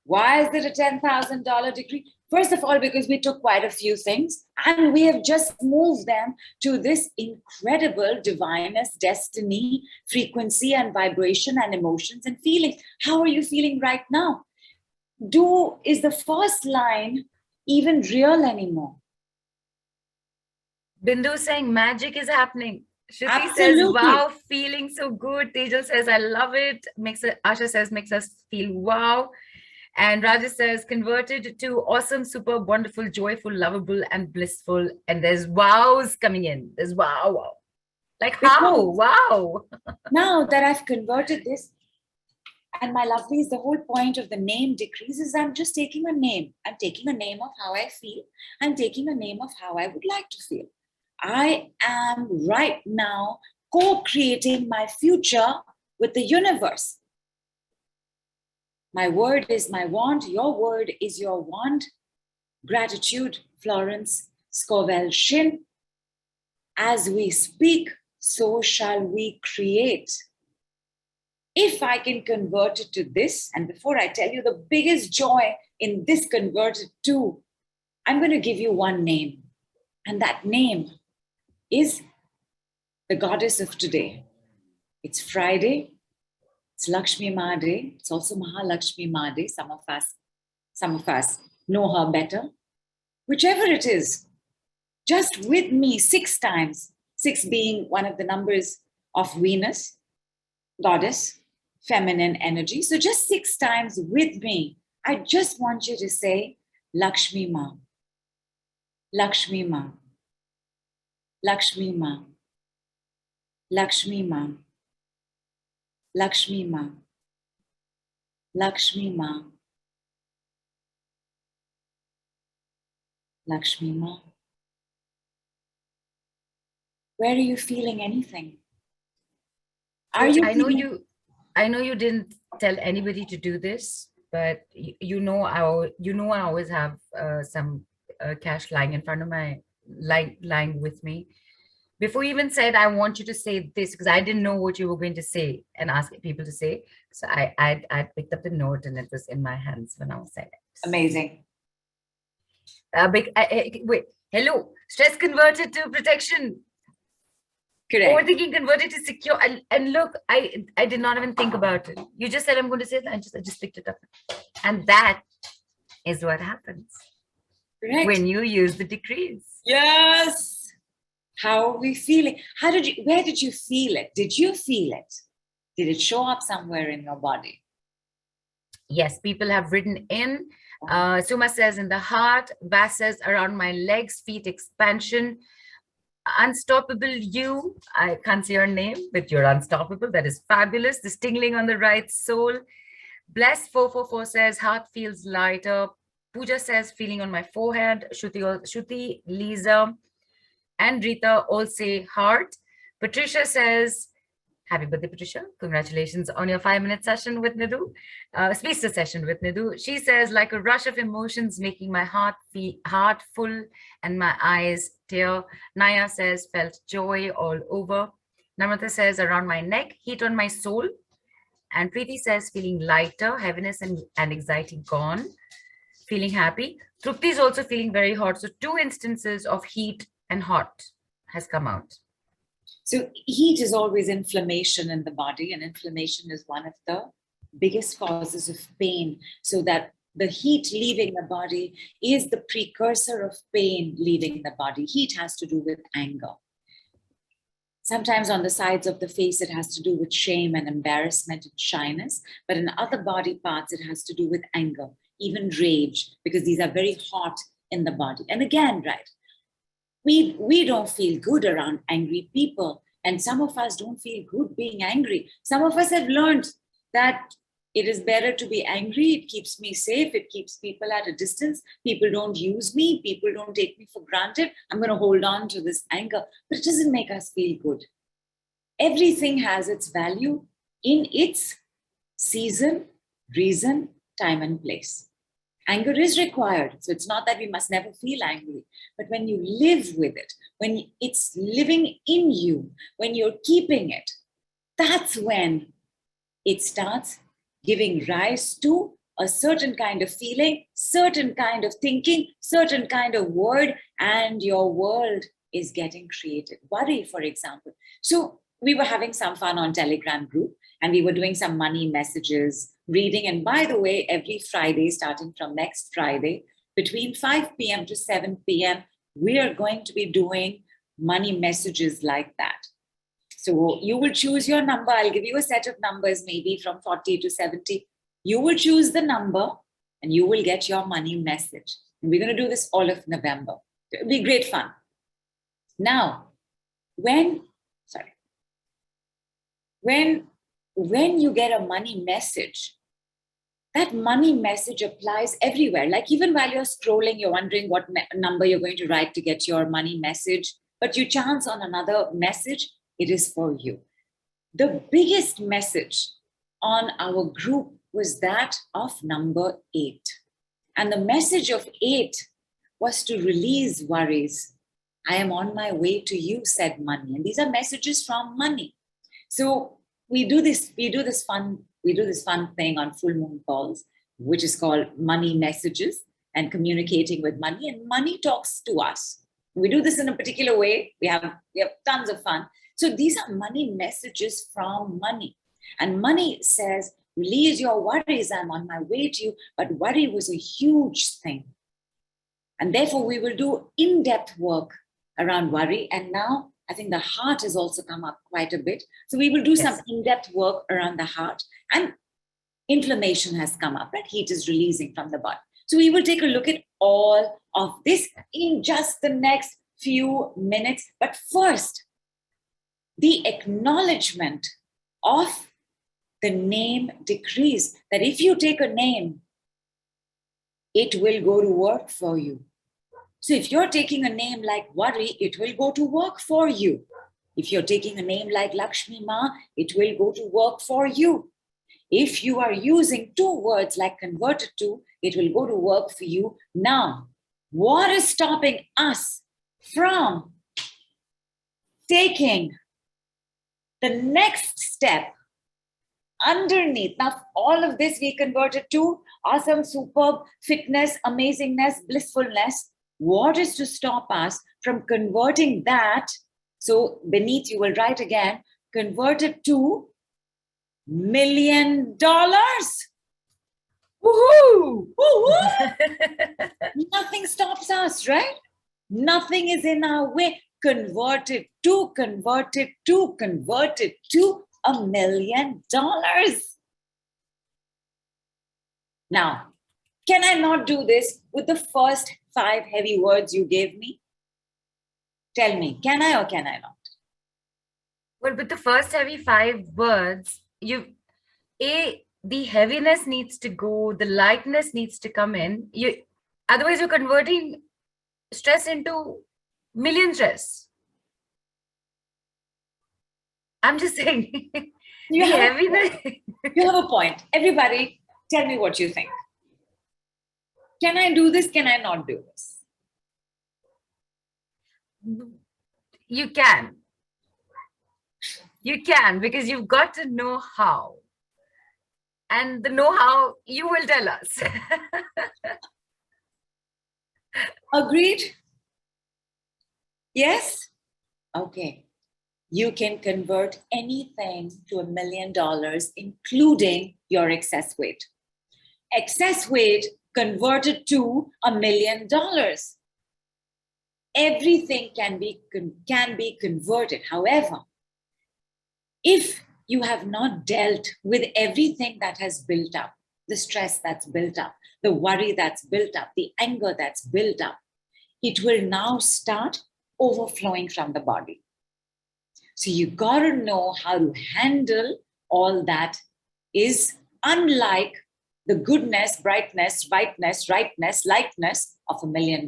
Speaker 2: why is it a $10,000 decree? First of all, because we took quite a few things and we have just moved them to this incredible divinest destiny, frequency and vibration and emotions and feelings. How are you feeling right now? Is the first line even real anymore?
Speaker 1: Bindu saying magic is happening. Shruti
Speaker 2: Absolutely.
Speaker 1: says, wow, feeling so good. Tejal says, I love it. Asha says, makes us feel wow. And Rajesh says, converted to awesome, superb, wonderful, joyful, lovable, and blissful. And there's wows coming in. There's wow. Like how? Wow.
Speaker 2: Now that I've converted this, and my lovelies, the whole point of the name decrees is I'm just taking a name. I'm taking a name of how I feel. I'm taking a name of how I would like to feel. I am right now co-creating my future with the universe. My word is my wand. Your word is your wand. Gratitude, Florence Scovell Shin. As we speak, so shall we create. If I can convert it to this, and before I tell you the biggest joy in this converted to, I'm going to give you one name. And that name is the goddess of today. It's Friday. It's Lakshmi Ma Day. It's also Mahalakshmi Ma Day. Some of us know her better. Whichever it is, just with me 6 times, 6 being one of the numbers of Venus, goddess, feminine energy. So just 6 times with me, I just want you to say, Lakshmi Ma, Lakshmi Ma, Lakshmi Ma, Lakshmi Ma, Lakshmi Ma, Lakshmi Ma, Lakshmi Ma. Where are you feeling anything? Are you
Speaker 1: I know you didn't tell anybody to do this, but you know, I always have some cash lying in front of my lying with me. Before you even said, I want you to say this, because I didn't know what you were going to say and ask people to say. So I picked up the note and it was in my hands when I was saying it.
Speaker 2: amazing?
Speaker 1: Wait, hello, stress converted to protection.
Speaker 2: Correct.
Speaker 1: Overthinking converted to secure. And look, I did not even think about it. You just said I'm going to say it. I just picked it up. And that is what happens.
Speaker 2: Correct.
Speaker 1: When you use the decrees.
Speaker 2: Yes. How are we feeling? Where did you feel it? Did you feel it? Did it show up somewhere in your body?
Speaker 1: Yes, people have written in. Suma says in the heart. Vas says around my legs, feet expansion. Unstoppable you. I can't see your name, but you're unstoppable. That is fabulous. This tingling on the right soul. Bless 444 says heart feels lighter. Pooja says feeling on my forehead. Shruti, Lisa, and Rita all say heart. Patricia says, happy birthday, Patricia. Congratulations on your 5-minute session with Nidhu. Speedster session with Nidhu. She says, like a rush of emotions making my heart full and my eyes tear. Naya says, felt joy all over. Namrata says, around my neck, heat on my soul. And Preeti says, feeling lighter, heaviness and anxiety gone. Feeling happy. Trupti is also feeling very hot. So 2 instances of heat and hot has come out.
Speaker 2: So heat is always inflammation in the body, and inflammation is one of the biggest causes of pain. So that the heat leaving the body is the precursor of pain leaving the body. Heat has to do with anger. Sometimes on the sides of the face, it has to do with shame and embarrassment and shyness. But in other body parts, it has to do with anger, even rage, because these are very hot in the body. And again, right, we don't feel good around angry people. And some of us don't feel good being angry. Some of us have learned that it is better to be angry. It keeps me safe. It keeps people at a distance. People don't use me. People don't take me for granted. I'm going to hold on to this anger. But it doesn't make us feel good. Everything has its value in its season, reason, time, and place. Anger is required. So it's not that we must never feel angry. But when you live with it, when it's living in you, when you're keeping it, that's when it starts giving rise to a certain kind of feeling, certain kind of thinking, certain kind of word, and your world is getting created. Worry, for example. So we were having some fun on Telegram group, and we were doing some money messages, reading. And by the way, every Friday, starting from next Friday, between 5 p.m. to 7 p.m., we are going to be doing money messages like that. So you will choose your number. I'll give you a set of numbers, maybe from 40 to 70. You will choose the number and you will get your money message. And we're going to do this all of November. It'll be great fun. Now, when you get a money message, that money message applies everywhere. Like even while you're scrolling, you're wondering what number you're going to write to get your money message, but you chance on another message, it is for you. The biggest message on our group was that of number 8. And the message of 8 was to release worries. I am on my way to you, said money. And these are messages from money. So we do this fun thing on full moon calls, which is called money messages and communicating with money. And money talks to us. We do this in a particular way. We have tons of fun. So these are money messages from money. And money says, release your worries. I'm on my way to you. But worry was a huge thing. And therefore, we will do in-depth work around worry. And now I think the heart has also come up quite a bit. So we will do some in-depth work around the heart. And inflammation has come up, right? Heat is releasing from the body. So we will take a look at all of this in just the next few minutes. But first, the acknowledgement of the name decrees. That if you take a name, it will go to work for you. So if you're taking a name like worry, it will go to work for you. If you're taking a name like Lakshmi Ma, it will go to work for you. If you are using two words like converted to, it will go to work for you. Now, what is stopping us from taking the next step underneath? Now, all of this we converted to awesome, superb, fitness, amazingness, blissfulness. What is to stop us from converting that? So beneath you will write again, converted to $1 million.
Speaker 1: Woohoo!
Speaker 2: Woo-hoo! Nothing stops us, right? Nothing is in our way. Converted to $1 million. Now, can I not do this with the first 5 heavy words you gave me? Tell me, can I or can I not?
Speaker 1: Well, with the first heavy 5 words, the heaviness needs to go, the lightness needs to come in. Otherwise, you're converting stress into million stress. I'm just saying,
Speaker 2: You have a point. Everybody, tell me what you think. Can I do this? Can I not do this?
Speaker 1: You can. You can, because you've got to know how. And the know-how, you will tell us.
Speaker 2: Agreed? Yes? Okay. You can convert anything to $1 million, including your excess weight. Excess weight converted to $1 million. Everything can be converted. However, if you have not dealt with everything that has built up, the stress that's built up, the worry that's built up, the anger that's built up, it will now start overflowing from the body. So you got to know how to handle all that is unlike the goodness, brightness, whiteness, rightness, lightness of $1 million.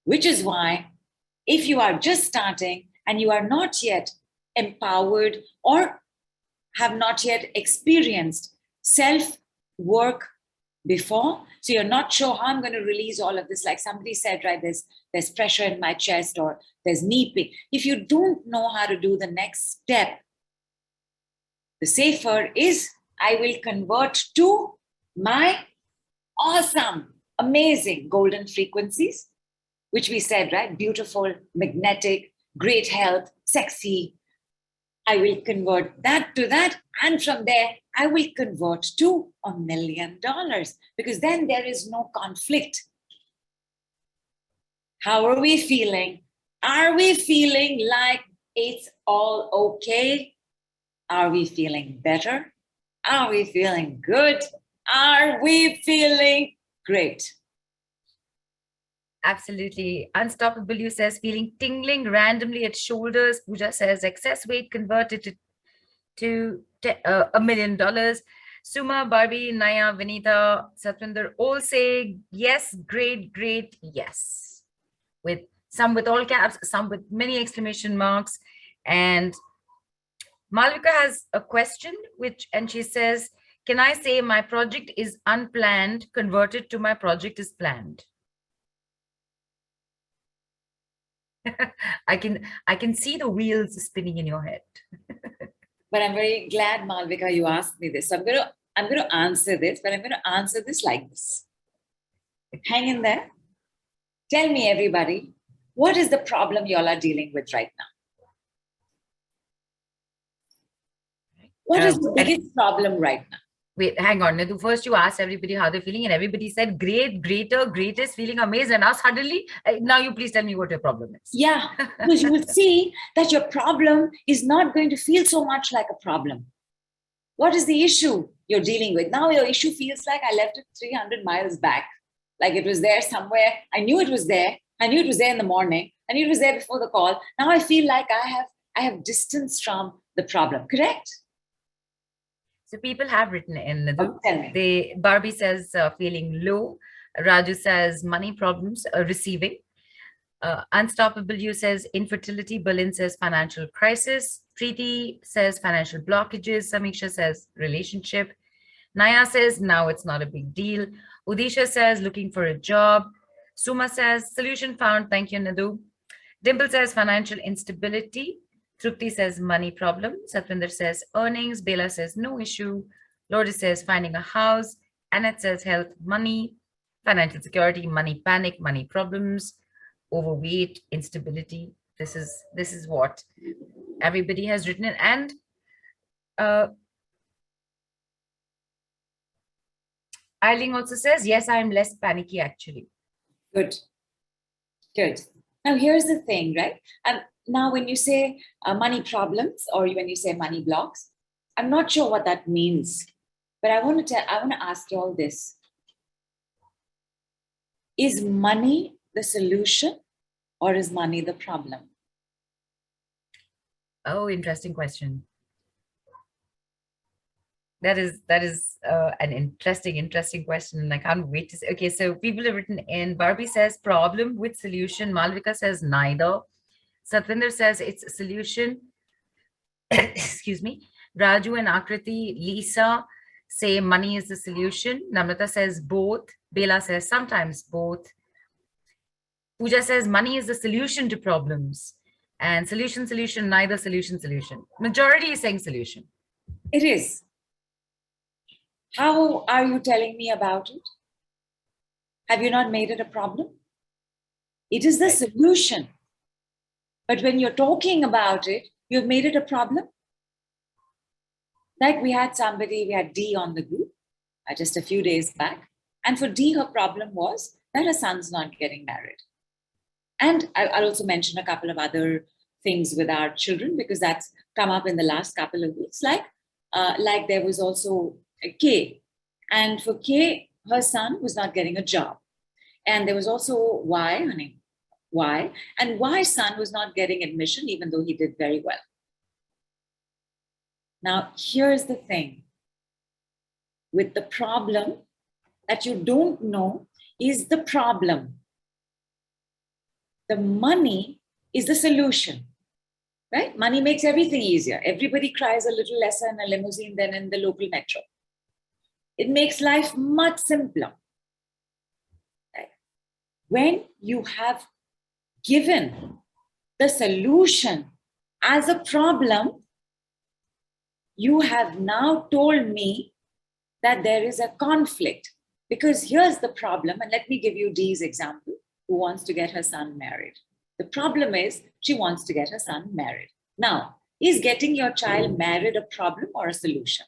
Speaker 2: Which is why if you are just starting and you are not yet empowered or have not yet experienced self-work before, so you're not sure how I'm going to release all of this, like somebody said, right, there's pressure in my chest or there's knee pain. If you don't know how to do the next step, the safer is I will convert to my awesome, amazing golden frequencies, which we said, right? Beautiful, magnetic, great health, sexy. I will convert that to that. And from there, I will convert to $1 million because then there is no conflict. How are we feeling? Are we feeling like it's all okay? Are we feeling better? Are we feeling good? Are we feeling great?
Speaker 1: Absolutely. Unstoppable, you says, feeling tingling randomly at shoulders. Pooja says, excess weight converted to $1 million. Suma, Barbie, Naya, Vinita, Satwinder all say, yes, great, great, yes. With some with all caps, some with many exclamation marks. And Malvika has a question, and she says, can I say my project is unplanned, converted to my project is planned? I can see the wheels spinning in your head.
Speaker 2: But I'm very glad, Malvika, you asked me this. So I'm going to answer this, but I'm going to answer this like this. Hang in there. Tell me, everybody, what is the problem you all are dealing with right now? What is the biggest problem right now?
Speaker 1: Wait, hang on, Nidhu. First, you asked everybody how they're feeling, and everybody said great, greater, greatest, feeling amazed. And now suddenly, now you please tell me what your problem is.
Speaker 2: Yeah, because you will see that your problem is not going to feel so much like a problem. What is the issue you're dealing with? Now your issue feels like I left it 300 miles back. Like it was there somewhere. I knew it was there. I knew it was there in the morning. I knew it was there before the call. Now I feel like I have distance from the problem. Correct?
Speaker 1: So people have written in.
Speaker 2: Oh, tell me.
Speaker 1: Barbie says feeling low. Raju says money problems, receiving. Unstoppable You says infertility. Berlin says financial crisis. Preeti says financial blockages. Samiksha says relationship. Naya says now it's not a big deal. Udisha says looking for a job. Suma says solution found. Thank you, Nidhu. Dimple says financial instability. Trupti says money problem. Satvinder says earnings. Bela says no issue. Lotus says finding a house. Annette says health, money, financial security, money panic, money problems, overweight, instability. This is what everybody has written. And uh, Eileen also says, yes, I am less panicky actually.
Speaker 2: Good. Good. Now, here's the thing, right? Now, when you say money problems or when you say money blocks, I'm not sure what that means, but I want to ask you all this. Is money the solution or is money the problem?
Speaker 1: Oh, interesting question. That is an interesting question, and I can't wait to see. Okay, so people have written in. Barbie says problem with solution. Malvika says neither. Satvinder says it's a solution. Excuse me. Raju and Akriti, Lisa say money is the solution. Namrata says both. Bela says sometimes both. Pooja says money is the solution to problems. And solution, neither solution. Majority is saying solution.
Speaker 2: It is. How are you telling me about it? Have you not made it a problem? It is the solution. But when you're talking about it, you've made it a problem. Like we had D on the group just a few days back. And for D, her problem was that her son's not getting married. And I'll also mention a couple of other things with our children because that's come up in the last couple of weeks. Like there was also a K. And for K, her son was not getting a job. And there was also Y. And Y's son was not getting admission, even though he did very well. Now, here's the thing. With the problem that you don't know is the problem. The money is the solution, right? Money makes everything easier. Everybody cries a little lesser in a limousine than in the local metro. It makes life much simpler. Right? When you have given the solution as a problem, you have now told me that there is a conflict. Because here's the problem, and let me give you Dee's example, who wants to get her son married. The problem is she wants to get her son married. Now, is getting your child married a problem or a solution?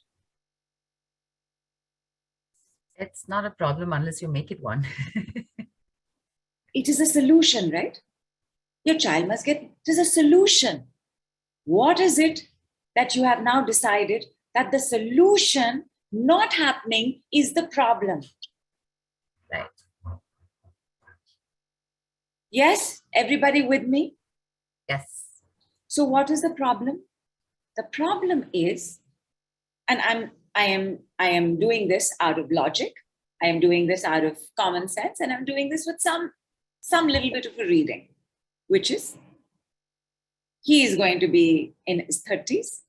Speaker 1: It's not a problem unless you make it one.
Speaker 2: It is a solution, right? Your child must get, it is a solution. What is it that you have now decided that the solution not happening is the problem?
Speaker 1: Right.
Speaker 2: Yes, everybody with me?
Speaker 1: Yes.
Speaker 2: So what is the problem? The problem is, and I am doing this out of logic. I am doing this out of common sense, and I'm doing this with some little bit of a reading, which is he is going to be in his 30s.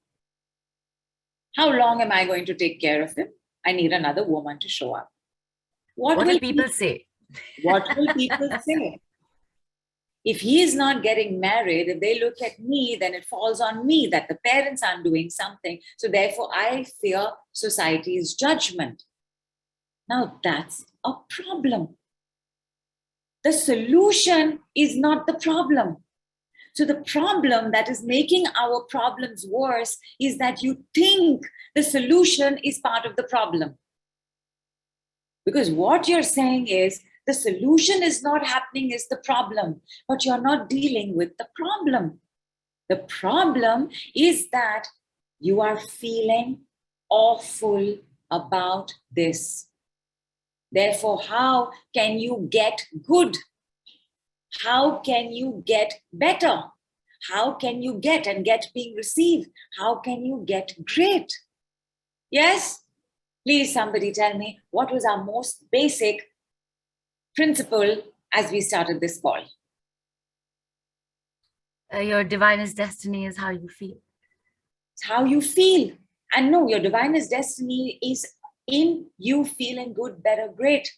Speaker 2: How long am I going to take care of him? I need another woman to show up.
Speaker 1: What will people say?
Speaker 2: What will people say? If he is not getting married, if they look at me, then it falls on me that the parents aren't doing something. So therefore, I fear society's judgment. Now, that's a problem. The solution is not the problem. So the problem that is making our problems worse is that you think the solution is part of the problem. Because what you're saying is the solution is not happening is the problem, but you're not dealing with the problem. The problem is that you are feeling awful about this. Therefore, how can you get good? How can you get better? How can you get being received? How can you get great? Yes? Please, somebody tell me, what was our most basic principle as we started this call?
Speaker 1: Your divinest destiny is how you feel.
Speaker 2: It's how you feel. And no, your divinest destiny is in you feeling good, better, great.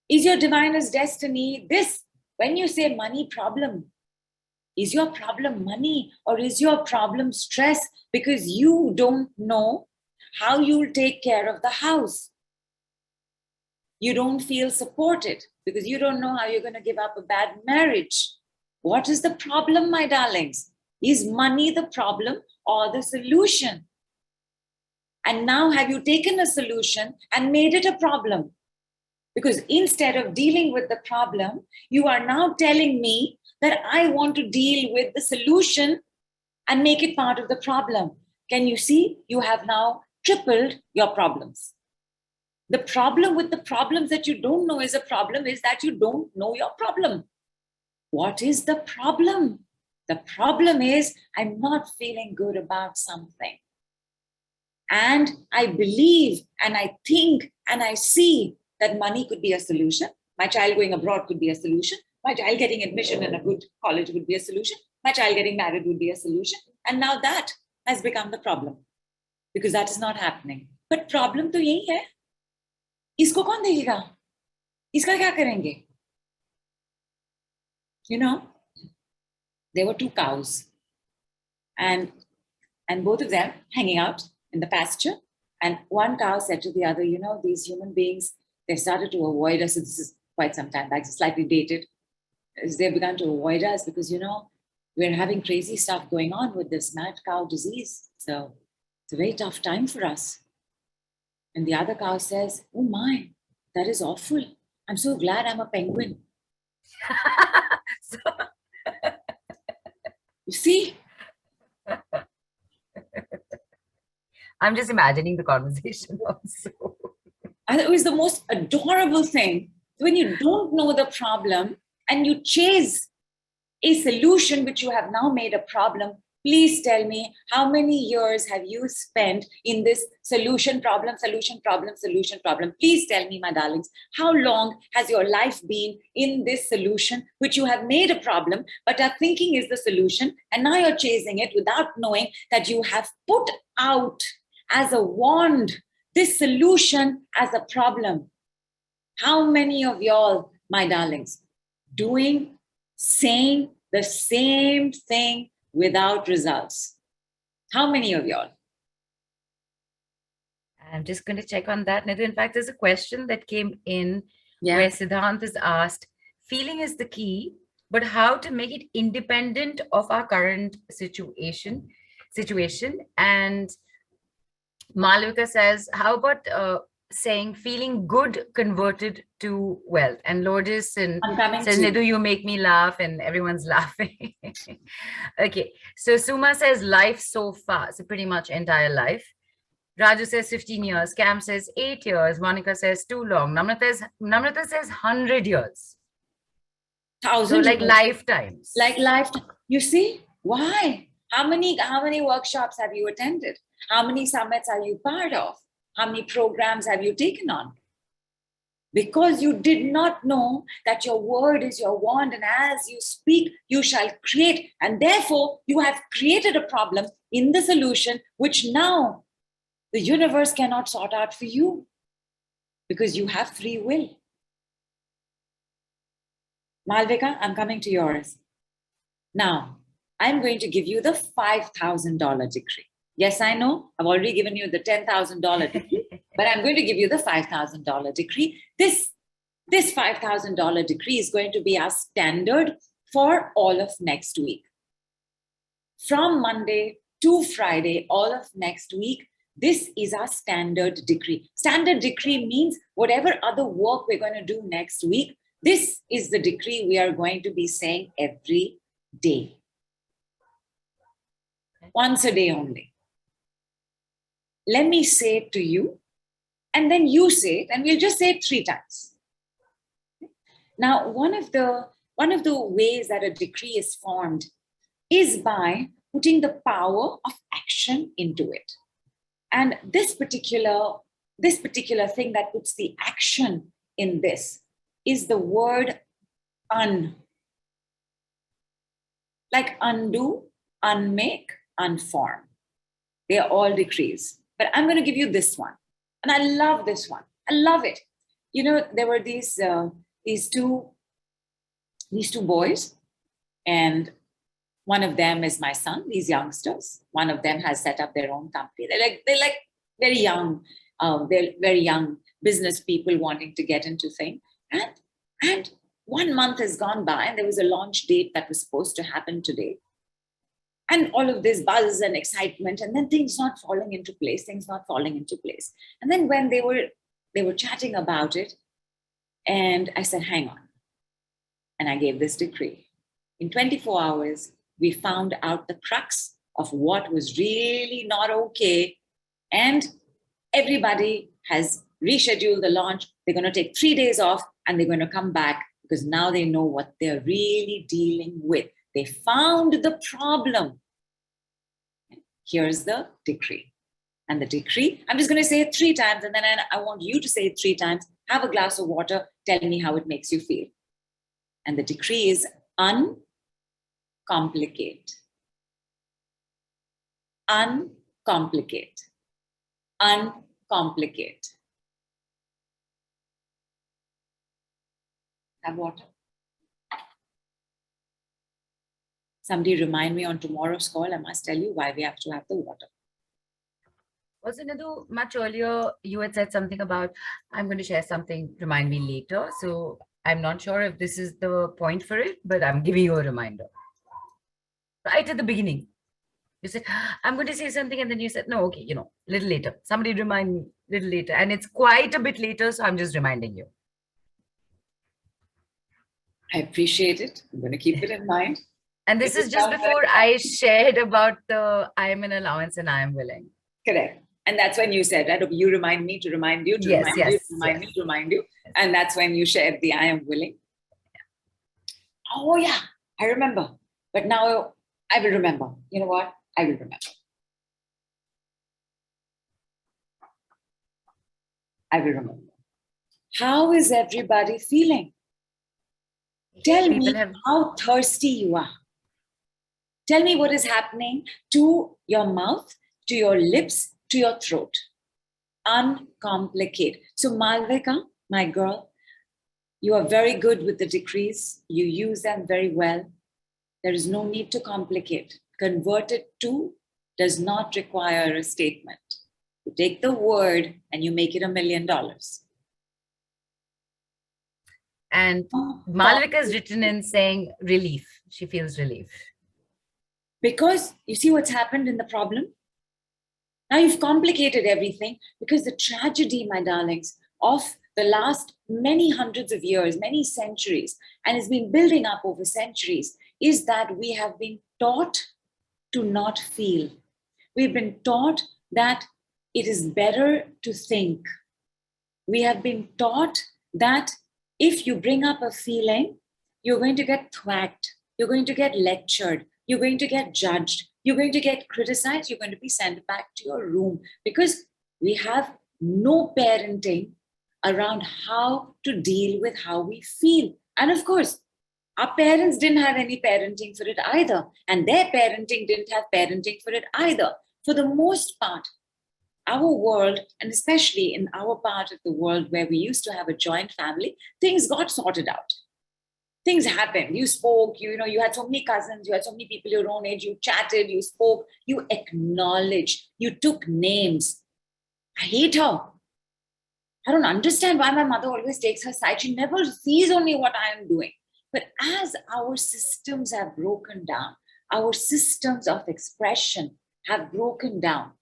Speaker 2: Is your divinest destiny this? When you say money problem, is your problem money or is your problem stress because you don't know how you'll take care of the house? You don't feel supported because you don't know how you're going to give up a bad marriage. What is the problem, my darlings? Is money the problem or the solution? And now have you taken a solution and made it a problem? Because instead of dealing with the problem, you are now telling me that I want to deal with the solution and make it part of the problem. Can you see? You have now tripled your problems. The problem with the problems that you don't know is a problem is that you don't know your problem. What is the problem? The problem is I'm not feeling good about something. And I believe and I think and I see that money could be a solution. My child going abroad could be a solution. My child getting admission in a good college would be a solution. My child getting married would be a solution. And now that has become the problem because that is not happening. But problem to yahi hai. Isko kaun dekega? Iska kya karenge? You know, there were two cows and both of them hanging out in the pasture. And one cow said to the other, you know, these human beings, they've started to avoid us. This is quite some time back, it's slightly dated. They've begun to avoid us because, you know, we're having crazy stuff going on with this mad cow disease. So it's a very tough time for us. And the other cow says, oh my, that is awful. I'm so glad I'm a penguin.
Speaker 1: So,
Speaker 2: You see?
Speaker 1: I'm just imagining the conversation also.
Speaker 2: And it was the most adorable thing. When you don't know the problem and you chase a solution which you have now made a problem, please tell me how many years have you spent in this solution, problem, solution, problem, solution, problem? Please tell me, my darlings, how long has your life been in this solution which you have made a problem, but are thinking is the solution, and now you're chasing it without knowing that you have put out as a wand this solution as a problem? How many of y'all, my darlings, saying the same thing without results? How many of y'all?
Speaker 1: I'm just going to check on that, Nidhu. In fact, there's a question that came in
Speaker 2: Yeah.
Speaker 1: where Siddhant is asked, feeling is the key, but how to make it independent of our current situation. And Malvika says, how about saying feeling good converted to wealth? And Lotus and
Speaker 2: I'm coming
Speaker 1: says,
Speaker 2: to you.
Speaker 1: Nidhu, you make me laugh, and everyone's laughing. Okay, so Suma says life so far, so pretty much entire life. Raju says 15 years. Cam says 8 years. Monica says too long. Namrata says 100 years.
Speaker 2: 1,000
Speaker 1: So like
Speaker 2: years.
Speaker 1: lifetimes.
Speaker 2: Like lifetime. You see? Why? How many workshops have you attended? How many summits are you part of? How many programs have you taken on? Because you did not know that your word is your wand, and as you speak, you shall create. And therefore, you have created a problem in the solution, which now the universe cannot sort out for you because you have free will. Malvika, I'm coming to yours. Now, I'm going to give you the $5,000 decree. Yes, I know. I've already given you the $10,000 decree, but I'm going to give you the $5,000 decree. This $5,000 decree is going to be our standard for all of next week. From Monday to Friday, all of next week, this is our standard decree. Standard decree means whatever other work we're going to do next week, this is the decree we are going to be saying every day. Once a day only. Let me say it to you, and then you say it, and we'll just say it 3 times. Now, one of the ways that a decree is formed is by putting the power of action into it. And this particular thing that puts the action in this is the word un. like undo, unmake, unform. They are all decrees. But I'm going to give you this one. And I love this one. I love it. You know, there were these two boys, and one of them is my son, these youngsters. One of them has set up their own company. They're like very young. They're very young business people wanting to get into things. And 1 month has gone by, and there was a launch date that was supposed to happen today. And all of this buzz and excitement, and then things not falling into place. And then when they were chatting about it, and I said, hang on. And I gave this decree. In 24 hours, we found out the crux of what was really not okay. And everybody has rescheduled the launch. They're going to take 3 days off, and they're going to come back because now they know what they're really dealing with. They found the problem. Here's the decree. And the decree, I'm just going to say it 3 times, and then I want you to say it 3 times. Have a glass of water. Tell me how it makes you feel. And the decree is uncomplicate. Uncomplicate. Uncomplicate. Have water. Somebody remind me on tomorrow's call. I must tell you why we have to have the water.
Speaker 1: Also, Nidhu, much earlier, you had said something about, I'm going to share something, remind me later. So I'm not sure if this is the point for it, but I'm giving you a reminder. Right at the beginning, you said, I'm going to say something. And then you said, no, okay, you know, little later. Somebody remind me little later. And it's quite a bit later. So I'm just reminding you.
Speaker 2: I appreciate it. I'm going to keep it in mind.
Speaker 1: And this is just before I shared about the I am an allowance and I am willing.
Speaker 2: Correct. And that's when you said that you remind me to remind you to remind you to remind me to remind you. And that's when you shared the I am willing. Oh, yeah, I remember. But now I will remember. You know what? I will remember. I will remember. How is everybody feeling? Tell me how thirsty you are. Tell me what is happening to your mouth, to your lips, to your throat. Uncomplicate. So Malvika, my girl, you are very good with the decrees. You use them very well. There is no need to complicate. Converted to does not require a statement. You take the word and you make it $1 million.
Speaker 1: And Malvika has written in saying relief. She feels relief.
Speaker 2: Because you see what's happened in the problem? Now you've complicated everything, because the tragedy, my darlings, of the last many hundreds of years, many centuries, and it's been building up over centuries, is that we have been taught to not feel. We've been taught that it is better to think. We have been taught that if you bring up a feeling, you're going to get thwacked, you're going to get lectured, you're going to get judged, you're going to get criticized, you're going to be sent back to your room, because we have no parenting around how to deal with how we feel. And of course, our parents didn't have any parenting for it either. And their parenting didn't have parenting for it either. For the most part, our world, and especially in our part of the world where we used to have a joint family, things got sorted out. Things happened. You spoke, you had so many cousins, you had so many people your own age, you chatted, you spoke, you acknowledged, you took names. I hate her. I don't understand why my mother always takes her side. She never sees only what I am doing. But as our systems have broken down, our systems of expression have broken down,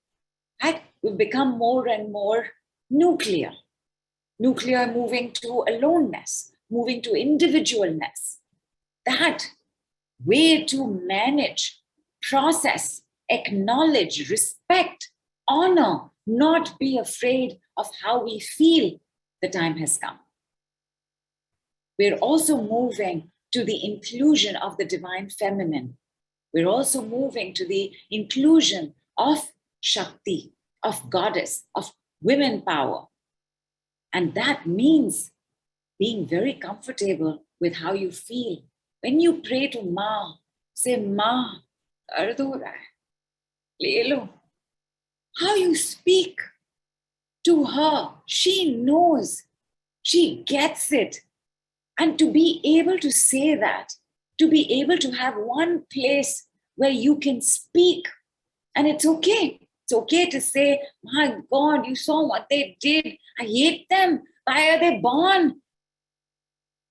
Speaker 2: right? We've become more and more nuclear. Nuclear moving to aloneness, moving to individualness. That way to manage, process, acknowledge, respect, honor, not be afraid of how we feel, the time has come. We're also moving to the inclusion of the divine feminine. We're also moving to the inclusion of Shakti, of goddess, of women power. And that means being very comfortable with how you feel. When you pray to Ma, Say, Ma, dard ho raha hai. Le lo. How you speak to her, she knows, she gets it. And to be able to say that, to be able to have one place where you can speak, and it's okay. It's okay to say, my God, you saw what they did. I hate them. Why are they born?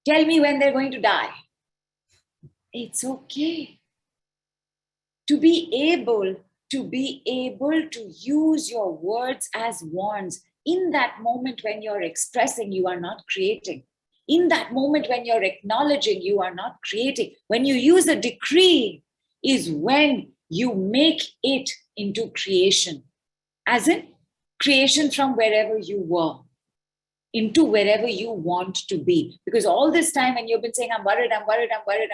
Speaker 2: Tell me when they're going to die. It's okay. To be able to use your words as wands in that moment when you're expressing, you are not creating. In that moment when you're acknowledging, you are not creating. When you use a decree is when you make it into creation, as in creation from wherever you were into wherever you want to be. Because all this time when you've been saying, I'm worried, I'm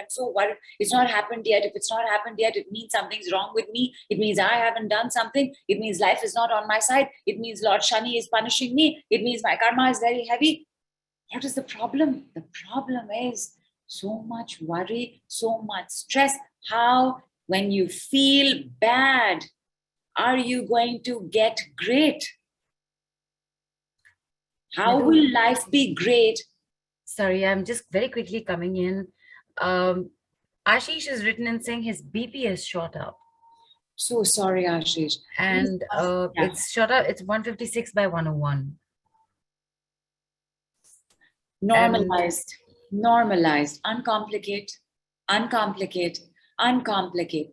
Speaker 2: so worried, it's not happened yet. If it's not happened yet, it means something's wrong with me. It means I haven't done something. It means life is not on my side. It means Lord Shani is punishing me. It means my karma is very heavy. What is the problem? The problem is so much worry, so much stress. How, when you feel bad, are you going to get great? How
Speaker 1: Nidhu,
Speaker 2: will life be great?
Speaker 1: sorry, I'm just very quickly coming in. Ashish is written in saying his BP is shot up.
Speaker 2: So sorry, Ashish.
Speaker 1: And
Speaker 2: Yeah.
Speaker 1: it's shot up, it's 156 by 101.
Speaker 2: Normalized, normalized, uncomplicate,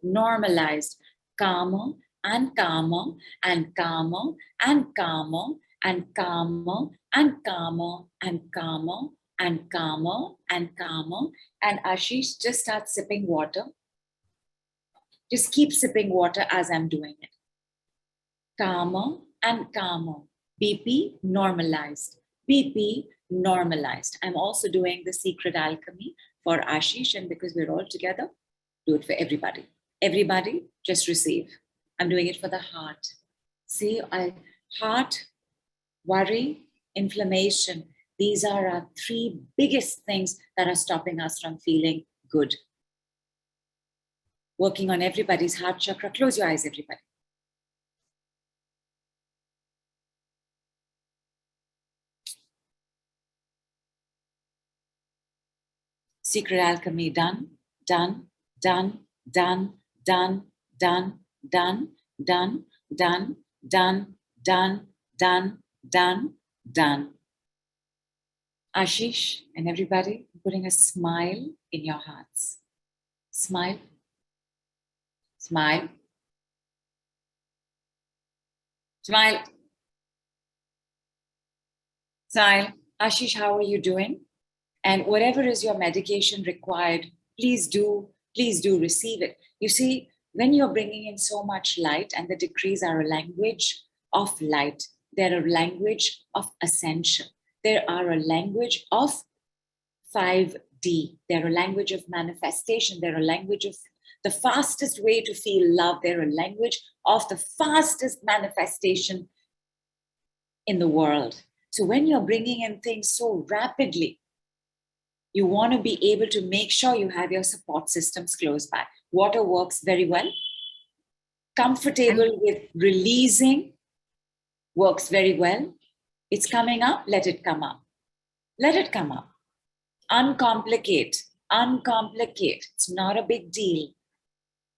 Speaker 2: normalized, calmer and calmer and calmer and calmer and calmer and calmer and calmer and calmer and calmer. And Ashish, just start sipping water. Just keep sipping water as I'm doing it. Calmer and calmer. BP normalized. BP normalized. I'm also doing the secret alchemy for Ashish, and because we're all together, do it for everybody. Everybody, just receive. I'm doing it for the heart. See, heart, worry, inflammation. These are our three biggest things that are stopping us from feeling good. Working on everybody's heart chakra. Close your eyes, everybody. Secret alchemy done, done, done, done, done, done, done, done, done, done, done, done, done, done. Ashish and everybody, putting a smile in your hearts. Smile. Smile. Smile. Smile. Ashish, how are you doing? And whatever is your medication required, please do receive it. You see, when you're bringing in so much light, and the decrees are a language of light, they're a language of ascension. They are a language of 5D. They're a language of manifestation. They're a language of the fastest way to feel love. They're a language of the fastest manifestation in the world. So when you're bringing in things so rapidly, you want to be able to make sure you have your support systems close by. Water works very well. Comfortable with releasing works very well. It's coming up, let it come up. Let it come up. Uncomplicate. It's not a big deal.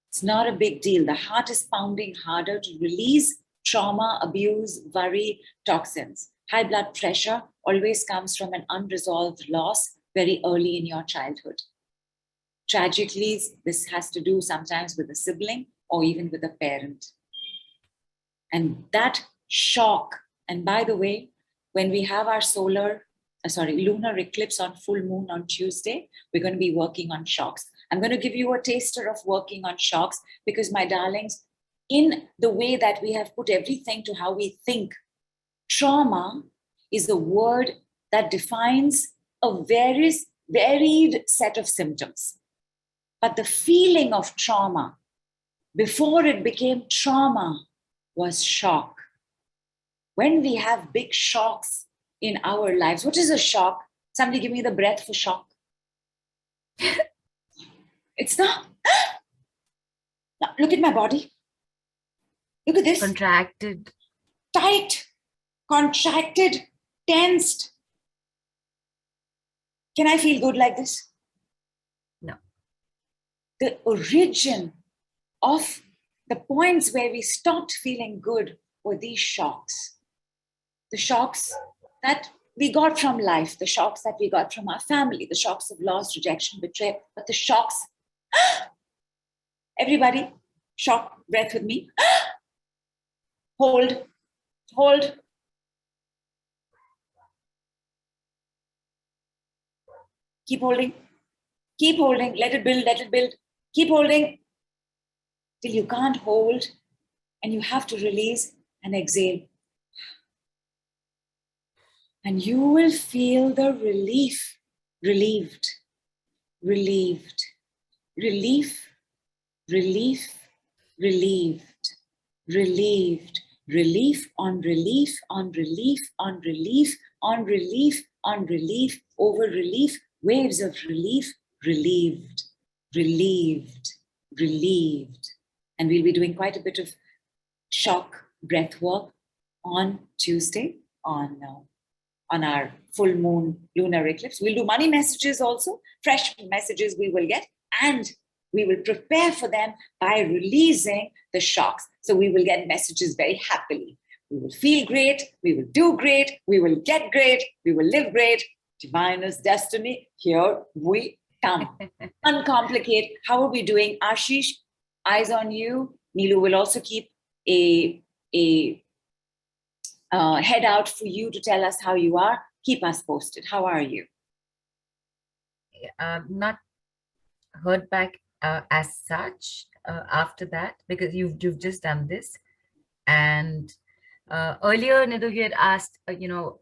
Speaker 2: It's not a big deal. The heart is pounding harder to release trauma, abuse, worry, toxins. High blood pressure always comes from an unresolved loss very early in your childhood. Tragically, this has to do sometimes with a sibling or even with a parent. And that shock, and by the way, when we have our lunar eclipse on full moon on Tuesday, we're going to be working on shocks. I'm going to give you a taster of working on shocks because, my darlings, in the way that we have put everything to how we think, trauma is the word that defines a varied set of symptoms. But the feeling of trauma, before it became trauma, was shock. When we have big shocks in our lives, what is a shock? Somebody give me the breath for shock. It's not, Now, look at my body. Look at this.
Speaker 1: Contracted.
Speaker 2: Tight, contracted, tensed. Can I feel good like this?
Speaker 1: No.
Speaker 2: The origin of the points where we stopped feeling good were these shocks. The shocks that we got from life, the shocks that we got from our family, the shocks of loss, rejection, betrayal, but the shocks. Everybody, shock breath with me. Hold, hold. Keep holding, let it build, keep holding till you can't hold and you have to release and exhale. And you will feel the relief, relieved, relieved, relief, relief, relieved, relieved, relief on relief, on relief, on relief, on relief, on relief, over relief, waves of relief, relieved, relieved, relieved. And we'll be doing quite a bit of shock breath work on Tuesday on our full moon lunar eclipse. We'll do money messages also, fresh messages we will get, and we will prepare for them by releasing the shocks. So we will get messages very happily. We will feel great, we will do great, we will get great, we will live great. Divinest destiny, here we come. Uncomplicate. How are we doing? Ashish, eyes on you. Neelu will also keep a head out for you to tell us how you are. Keep us posted. How are you?
Speaker 1: Not heard back as such after that, because you've just done this. And earlier, Nidhu, you had asked,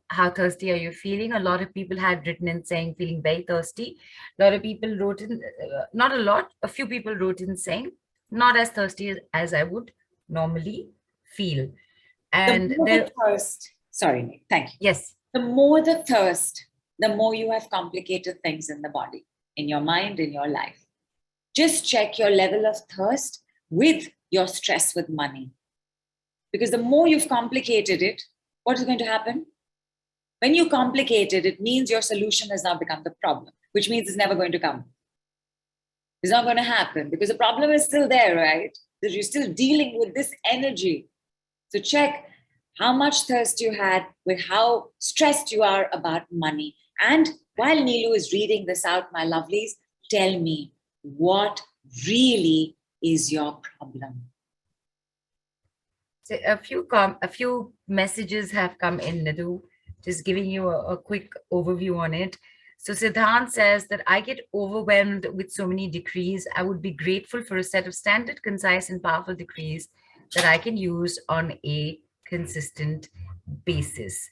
Speaker 1: how thirsty are you feeling? A lot of people had written in saying feeling very thirsty. A lot of people wrote in, not a lot, a few people wrote in saying not as thirsty as I would normally feel. And
Speaker 2: the thirst, sorry, thank you.
Speaker 1: Yes.
Speaker 2: The more the thirst, the more you have complicated things in the body, in your mind, in your life. Just check your level of thirst with your stress with money. Because the more you've complicated it, what is going to happen? When you complicate it, it means your solution has now become the problem, which means it's never going to come. It's not going to happen because the problem is still there, right? That you're still dealing with this energy. So check how much thirst you had with how stressed you are about money. And while Neelu is reading this out, my lovelies, tell me, what really is your problem?
Speaker 1: So a few messages have come in, Nidhu, just giving you a quick overview on it. So Siddhant says that I get overwhelmed with so many decrees. I would be grateful for a set of standard, concise, and powerful decrees that I can use on a consistent basis.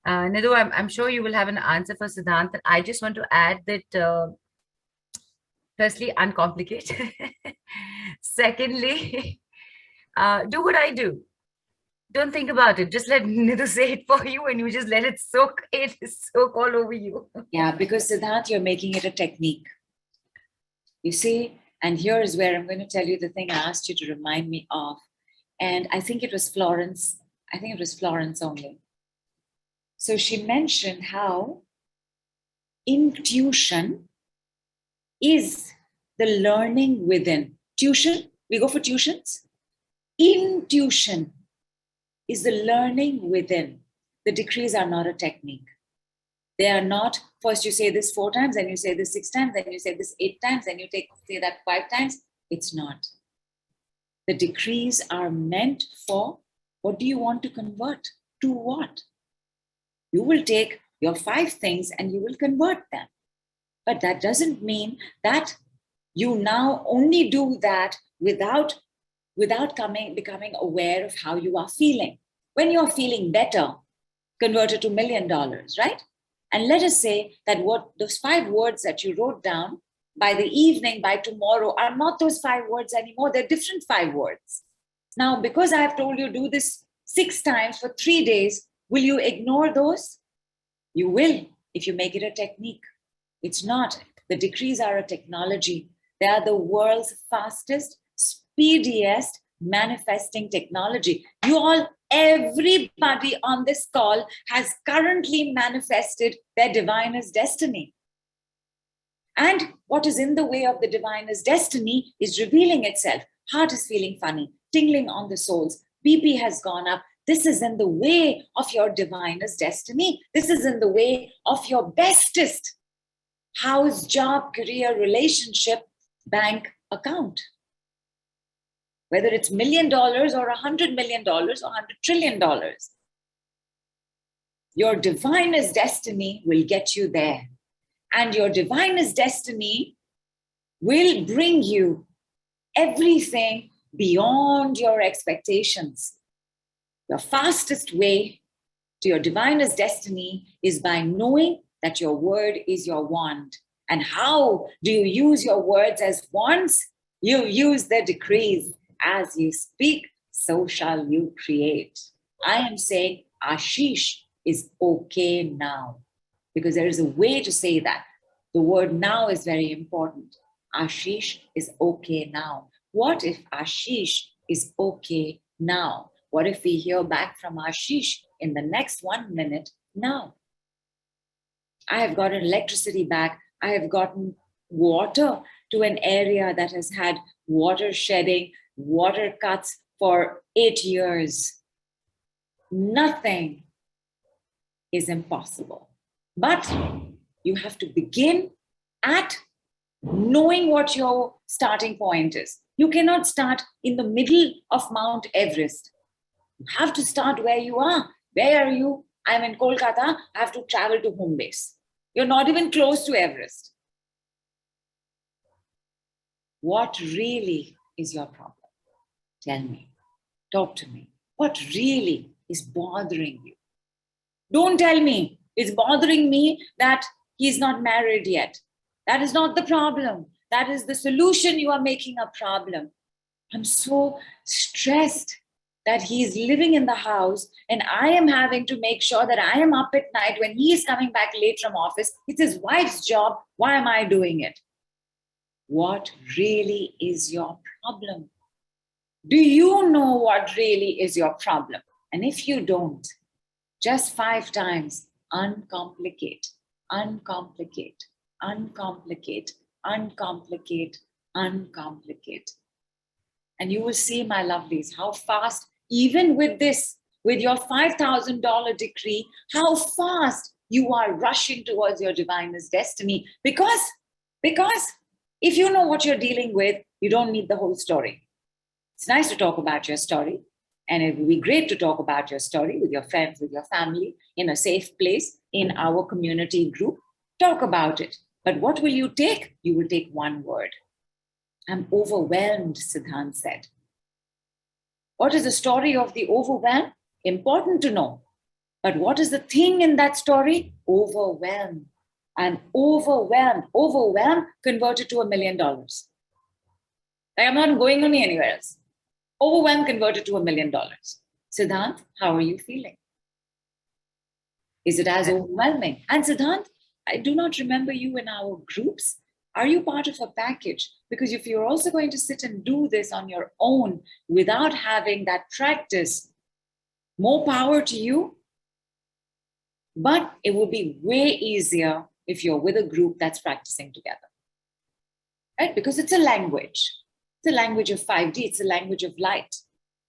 Speaker 1: Nidhu, I'm sure you will have an answer for Siddhant. And I just want to add that, firstly, uncomplicate. Secondly, do what I do. Don't think about it. Just let Nidhu say it for you and you just let it soak all over you.
Speaker 2: Yeah, because Siddhant, you're making it a technique. You see, and here is where I'm going to tell you the thing I asked you to remind me of. And I think it was Florence. I think it was Florence only. So she mentioned how intuition is the learning within. Tuition, we go for tuitions. Intuition is the learning within. The decrees are not a technique. They are not, first you say this 4 times, then you say this 6 times, then you say this 8 times, then you say that 5 times. It's not. The decrees are meant for, what do you want to convert? To what? You will take your 5 things and you will convert them. But that doesn't mean that you now only do that without becoming aware of how you are feeling. When you're feeling better, convert it to $1 million, right? And let us say that what those 5 words that you wrote down by the evening, by tomorrow, are not those 5 words anymore. They're different 5 words. Now, because I have told you do this 6 times for 3 days, will you ignore those? You will if you make it a technique. It's not. The decrees are a technology. They are the world's fastest speediest manifesting technology. You all, everybody on this call has currently manifested their divinest destiny. And what is in the way of the divinest destiny is revealing itself. Heart is feeling funny, tingling on the soles, BP has gone up. This is in the way of your divinest destiny. This is in the way of your bestest house, job, career, relationship, bank account. Whether it's $1 million or $100 million or $100 trillion, your divinest destiny will get you there. And your divinest destiny will bring you everything beyond your expectations. The fastest way to your divinest destiny is by knowing that your word is your wand. And how do you use your words as wands? You use the decrees. As you speak, so shall you create. I am saying Ashish is okay now, because there is a way to say that. The word now is very important. Ashish is okay now. What if Ashish is okay now? What if we hear back from Ashish in the next 1 minute now? I have gotten electricity back. I have gotten water to an area that has had water shedding, water cuts for 8 years. Nothing is impossible. But you have to begin at knowing what your starting point is. You cannot start in the middle of Mount Everest. You have to start where you are. Where are you? I'm in Kolkata. I have to travel to home base. You're not even close to Everest. What really is your problem? Tell me. Talk to me. What really is bothering you? Don't tell me it's bothering me that he's not married yet. That is not the problem. That is the solution. You are making a problem. I'm so stressed that he's living in the house and I am having to make sure that I am up at night when he is coming back late from office. It's his wife's job. Why am I doing it? What really is your problem? Do you know what really is your problem? And if you don't, just 5 times, uncomplicate, uncomplicate, uncomplicate, uncomplicate, uncomplicate. And you will see, my lovelies, how fast, even with this, with your $5,000 decree, how fast you are rushing towards your divinest destiny. Because if you know what you're dealing with, you don't need the whole story. It's nice to talk about your story. And it will be great to talk about your story with your friends, with your family, in a safe place, in our community group. Talk about it. But what will you take? You will take one word. I'm overwhelmed, Siddhant said. What is the story of the overwhelm? Important to know. But what is the thing in that story? Overwhelm. I'm overwhelmed. Overwhelmed converted to $1 million. Like I'm not going anywhere else. Overwhelmed converted to $1 million. Siddhant, how are you feeling? Is it as overwhelming? And Siddhant, I do not remember you in our groups. Are you part of a package? Because if you're also going to sit and do this on your own without having that practice, more power to you. But it will be way easier if you're with a group that's practicing together. Right? Because it's a language. It's a language of 5D. It's a language of light.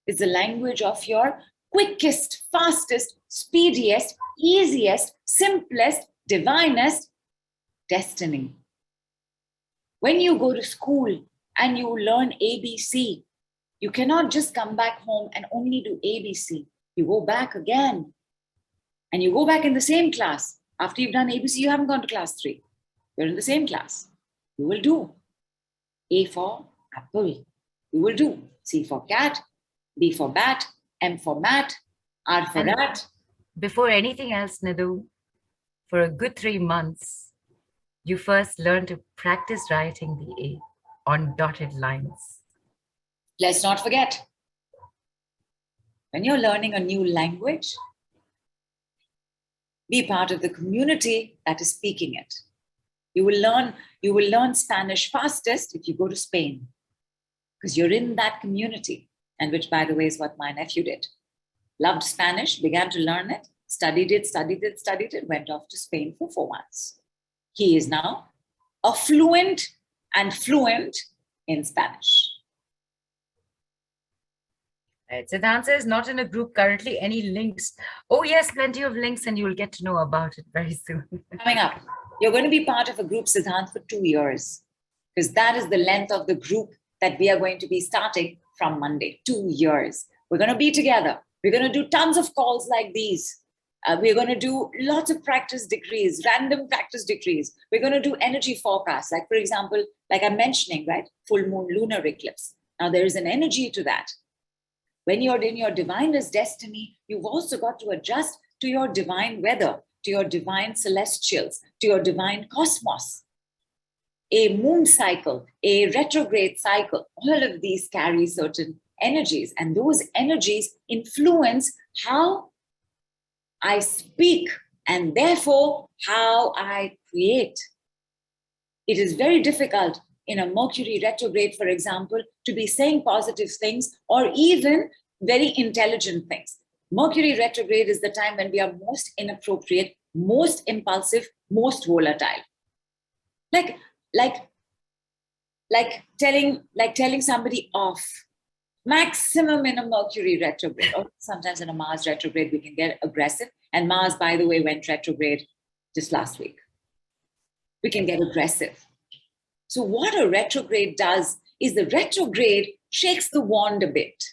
Speaker 2: It's the language of your quickest, fastest, speediest, easiest, simplest, divinest destiny. When you go to school and you learn ABC, you cannot just come back home and only do ABC. You go back again. And you go back in the same class. After you've done ABC, you haven't gone to class 3. You're in the same class. You will do A for apple. You will do C for cat, B for bat, M for mat, R for rat.
Speaker 1: Before anything else, Nidhu, for a good 3 months, you first learn to practice writing the A on dotted lines.
Speaker 2: Let's not forget, when you're learning a new language, be part of the community that is speaking it. You will learn Spanish fastest if you go to Spain. because you're in that community, and which, by the way, is what my nephew did. Loved Spanish, began to learn it, studied it, went off to Spain for 4 months. He is now fluent in Spanish.
Speaker 1: Siddhant says, not in a group currently. Any links? Oh, yes, plenty of links, and you'll get to know about it very soon.
Speaker 2: Coming up, you're going to be part of a group, Siddhant, for 2 years, because that is the length of the group that we are going to be starting from Monday. 2 years. We're going to be together. We're going to do tons of calls like these. We're going to do lots of practice decrees, random practice decrees. We're going to do energy forecasts. Like, for example, like I'm mentioning, right? Full moon, lunar eclipse. Now, there is an energy to that. When you're in your divinest destiny, you've also got to adjust to your divine weather, to your divine celestials, to your divine cosmos. A moon cycle, a retrograde cycle, all of these carry certain energies, and those energies influence how I speak and therefore how I create. It is very difficult in a Mercury retrograde, for example, to be saying positive things or even very intelligent things. Mercury retrograde is the time when we are most inappropriate, most impulsive, most volatile. Like telling somebody off. Maximum in a Mercury retrograde, or sometimes in a Mars retrograde, we can get aggressive. And Mars, by the way, went retrograde just last week. We can get aggressive. So what a retrograde does is the retrograde shakes the wand a bit.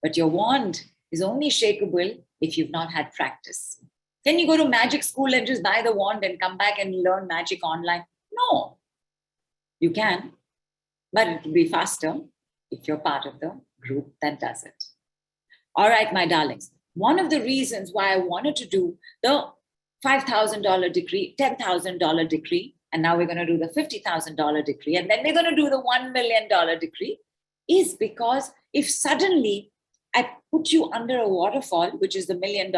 Speaker 2: But your wand is only shakeable if you've not had practice. Can you go to magic school and just buy the wand and come back and learn magic online? No. You can, but it will be faster if you're part of the group that does it. All right, my darlings. One of the reasons why I wanted to do the $5,000 decree, $10,000 decree, and now we're going to do the $50,000 decree, and then we're going to do the $1 million decree, is because if suddenly I put you under a waterfall, which is the $1 million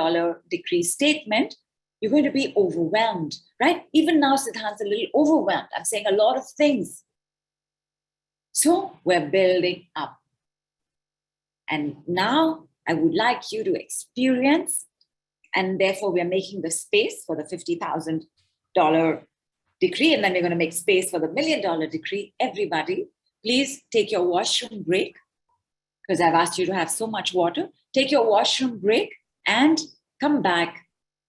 Speaker 2: decree statement, you're going to be overwhelmed, right? Even now, Siddhant's a little overwhelmed. I'm saying a lot of things. So we're building up. And now I would like you to experience, and therefore we're making the space for the $50,000 decree, and then we're going to make space for the $1 million decree. Everybody, please take your washroom break, because I've asked you to have so much water. Take your washroom break and come back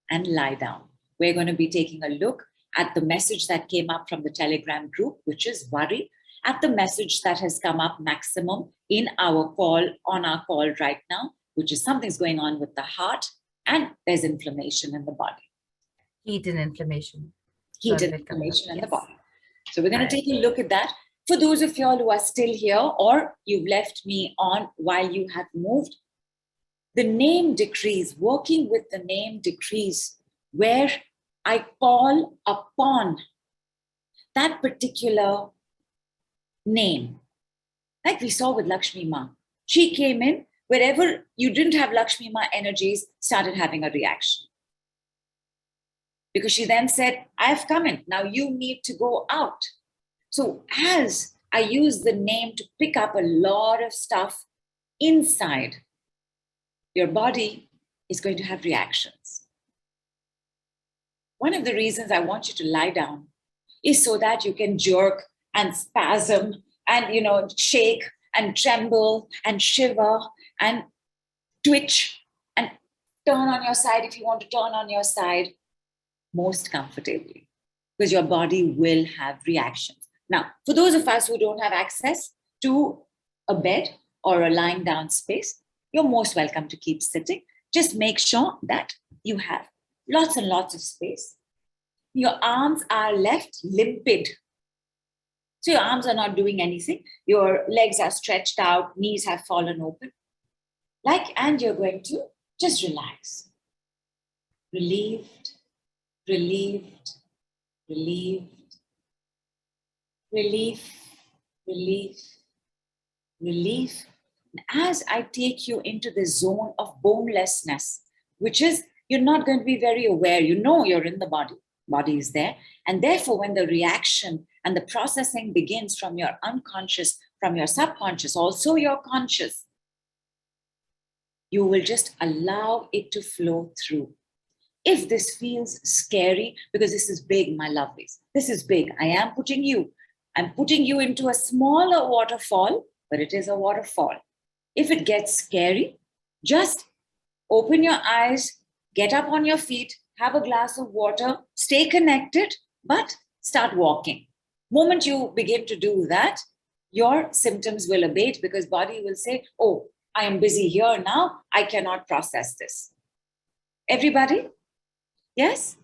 Speaker 2: and lie down. We're going to be taking a look at the message that came up from the Telegram group, which is worry, at the message that has come up maximum in our call, on our call right now, which is something's going on with the heart and there's inflammation in the body.
Speaker 1: Heat and inflammation.
Speaker 2: Heat and inflammation in the body. So we're going to take a look at that. For those of y'all who are still here or you've left me on while you have moved, the name decrees, working with the name decrees, where I call upon that particular name. Like we saw with Lakshmi Ma. She came in, wherever you didn't have Lakshmi Ma energies, started having a reaction. Because she then said, I've come in, now you need to go out. So as I use the name to pick up a lot of stuff inside, your body is going to have reactions. One of the reasons I want you to lie down is so that you can jerk and spasm and, shake and tremble and shiver and twitch and turn on your side if you want to turn on your side most comfortably, because your body will have reactions. Now, for those of us who don't have access to a bed or a lying down space, you're most welcome to keep sitting. Just make sure that you have lots and lots of space. Your arms are left limpid. So your arms are not doing anything. Your legs are stretched out, knees have fallen open. And you're going to just relax. Relieved, relieved, relieved. Relief, relief, relief. As I take you into the zone of bonelessness, which is you're not going to be very aware. You know you're in the body. Body is there. And therefore, when the reaction and the processing begins from your unconscious from your subconscious, also your conscious, you will just allow it to flow through. If this feels scary, because this is big, my lovelies, this is big. I'm putting you into a smaller waterfall, but it is a waterfall. If it gets scary, just open your eyes, get up on your feet, have a glass of water, stay connected, but start walking. Moment you begin to do that, your symptoms will abate because body will say, oh, I am busy here now. I cannot process this. Everybody? Yes?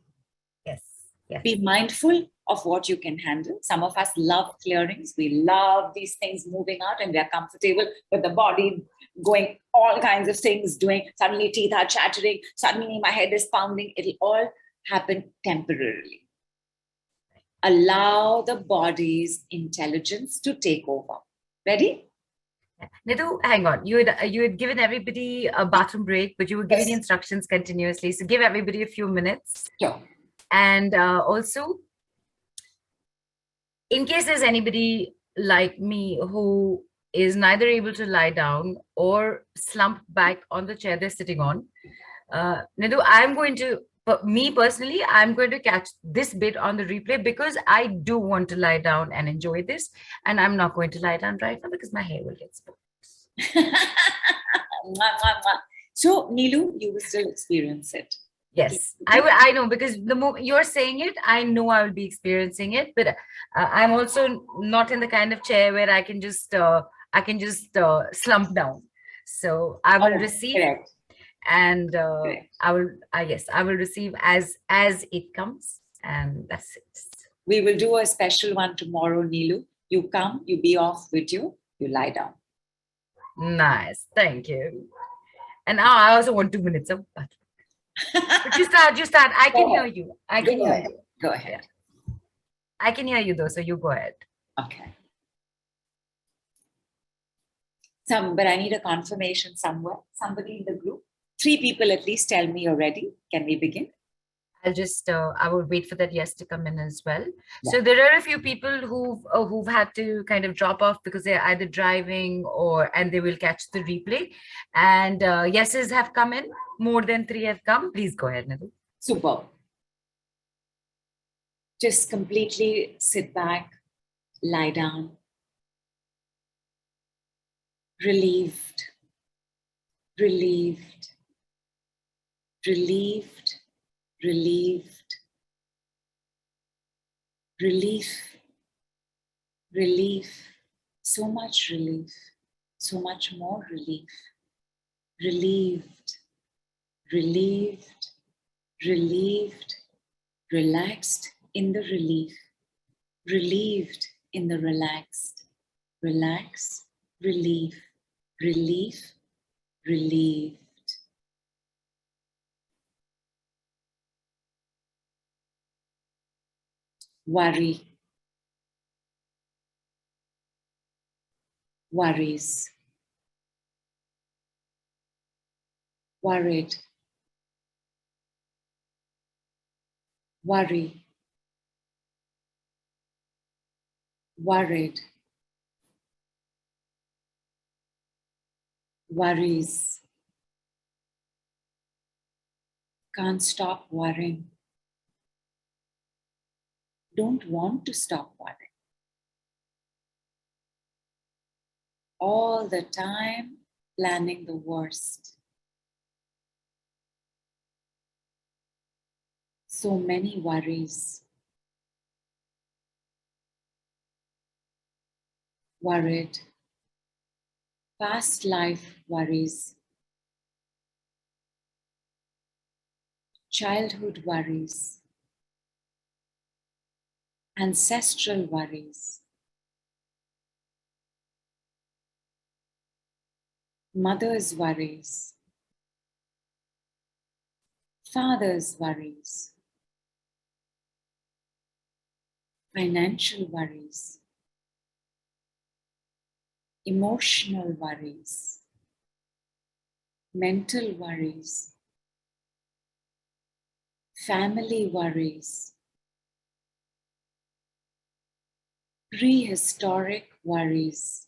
Speaker 1: Yes. Yes.
Speaker 2: Be mindful of what you can handle. Some of us love clearings. We love these things moving out and they're comfortable, but the body going all kinds of things, doing suddenly teeth are chattering, suddenly my head is pounding. It'll all happen temporarily. Allow the body's intelligence to take over. Ready?
Speaker 1: Nidhu, hang on. You had given everybody a bathroom break, but you were giving instructions continuously. So give everybody a few minutes.
Speaker 2: Sure.
Speaker 1: And also, in case there's anybody like me who is neither able to lie down or slump back on the chair they're sitting on, Nidhu, me personally, I'm going to catch this bit on the replay because I do want to lie down and enjoy this. And I'm not going to lie down right now because my hair will get spoiled.
Speaker 2: So, Neelu, you will still experience it.
Speaker 1: Yes, I know, because the moment you're saying it, I know I will be experiencing it, but I'm also not in the kind of chair where I can just slump down. So I will receive,
Speaker 2: correct.
Speaker 1: And I will receive as it comes, and that's it.
Speaker 2: We will do a special one tomorrow, Neelu. You come, you be off with you lie down.
Speaker 1: Nice, thank you. And now I also want 2 minutes of but you start. I can hear you.
Speaker 2: Go ahead.
Speaker 1: Yeah. I can hear you though, so you go ahead.
Speaker 2: Okay. But I need a confirmation somewhere. Somebody in the group. 3 people at least tell me you're ready. Can we begin?
Speaker 1: I will wait for that yes to come in as well. Yeah. So there are a few people who've had to kind of drop off because they're either driving and they will catch the replay. And yeses have come in. More than 3 have come. Please go ahead, Nidhu.
Speaker 2: Super. Just completely sit back, lie down, relieved, relieved, relieved, relieved, relief, relief, so much relief, so much more relief, relieved, relieved, relieved, relaxed in the relief, relieved in the relaxed, relax, relief, relief, relieved. Worry, worries, worried, worry, worried, worries, can't stop worrying, don't want to stop worrying. All the time planning the worst. So many worries. Worried. Past life worries. Childhood worries. Ancestral worries. Mother's worries. Father's worries. Financial worries. Emotional worries. Mental worries. Family worries. Prehistoric worries.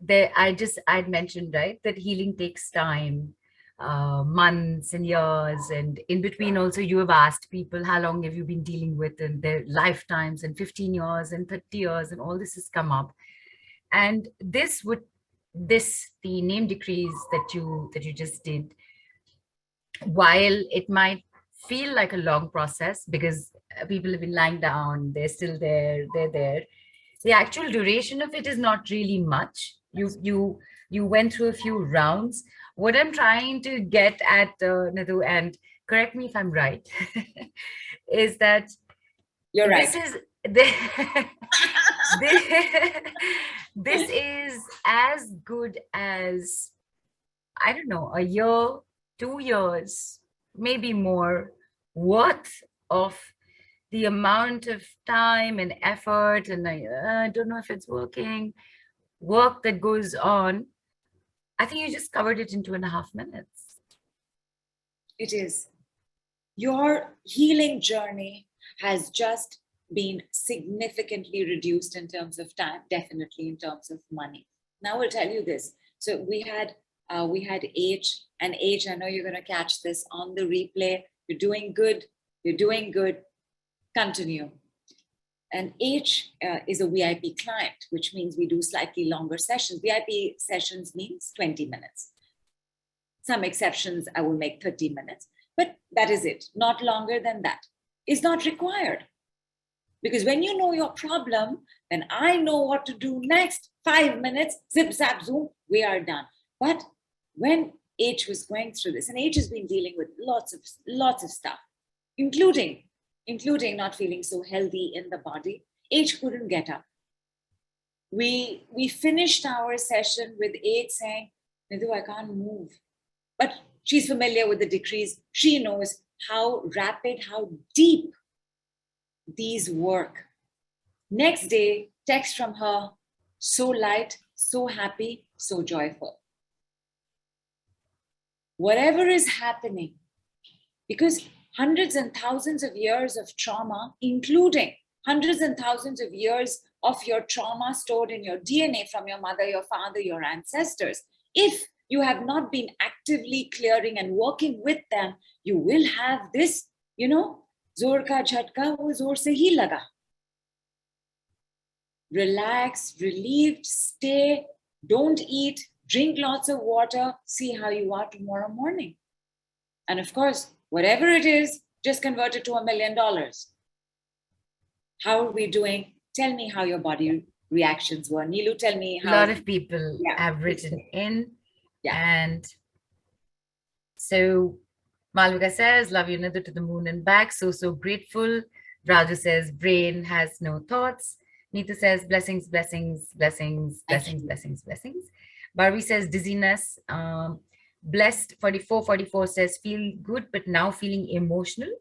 Speaker 1: I'd mentioned, right, that healing takes time, months and years. And in between also, you have asked people, how long have you been dealing with, and their lifetimes, and 15 years and 30 years, and all this has come up. And the name decrees that you just did, while it might feel like a long process because people have been lying down, they're still there, they're there, the actual duration of it is not really much. You went through a few rounds. What I'm trying to get at, Nidhu, and correct me if I'm right, is that
Speaker 2: You're
Speaker 1: this
Speaker 2: right.
Speaker 1: is this, this is as good as, I don't know, a year, 2 years, maybe more worth of the amount of time and effort, and I don't know if it's work that goes on. I think you just covered it in 2.5 minutes.
Speaker 2: It is. Your healing journey has just been significantly reduced in terms of time, definitely in terms of money. Now I'll tell you this. So we had H, and H, I know you're going to catch this on the replay. You're doing good. You're doing good. Continue. And H is a VIP client, which means we do slightly longer sessions. VIP sessions means 20 minutes. Some exceptions, I will make 30 minutes, but that is it. Not longer than that is not required. Because when you know your problem, then I know what to do next. 5 minutes, zip, zap, zoom, we are done. But when H was going through this, and H has been dealing with lots of stuff, including not feeling so healthy in the body, H couldn't get up. We finished our session with H saying, Nidhu, I can't move. But she's familiar with the decrees. She knows how rapid, how deep these work. Next day, text from her, so light, so happy, so joyful. Whatever is happening, because hundreds and thousands of years of trauma, including hundreds and thousands of years of your trauma stored in your DNA from your mother, your father, your ancestors, if you have not been actively clearing and working with them, you will have this, zor ka jhatka, wo zor se hi laga. Relax, relieved, stay, don't eat, drink lots of water, see how you are tomorrow morning. And of course, whatever it is, just convert it to $1 million. How are we doing? Tell me how your body reactions were. Neelu, tell me how.
Speaker 1: A lot of people have written in. Yeah. And so Malvika says, love you, Nidhu, to the moon and back. So grateful. Raju says, brain has no thoughts. Neeta says, blessings, blessings, blessings, blessings, blessings, blessings. Barbie says, dizziness. Blessed 4444 says, feel good, but now feeling emotional.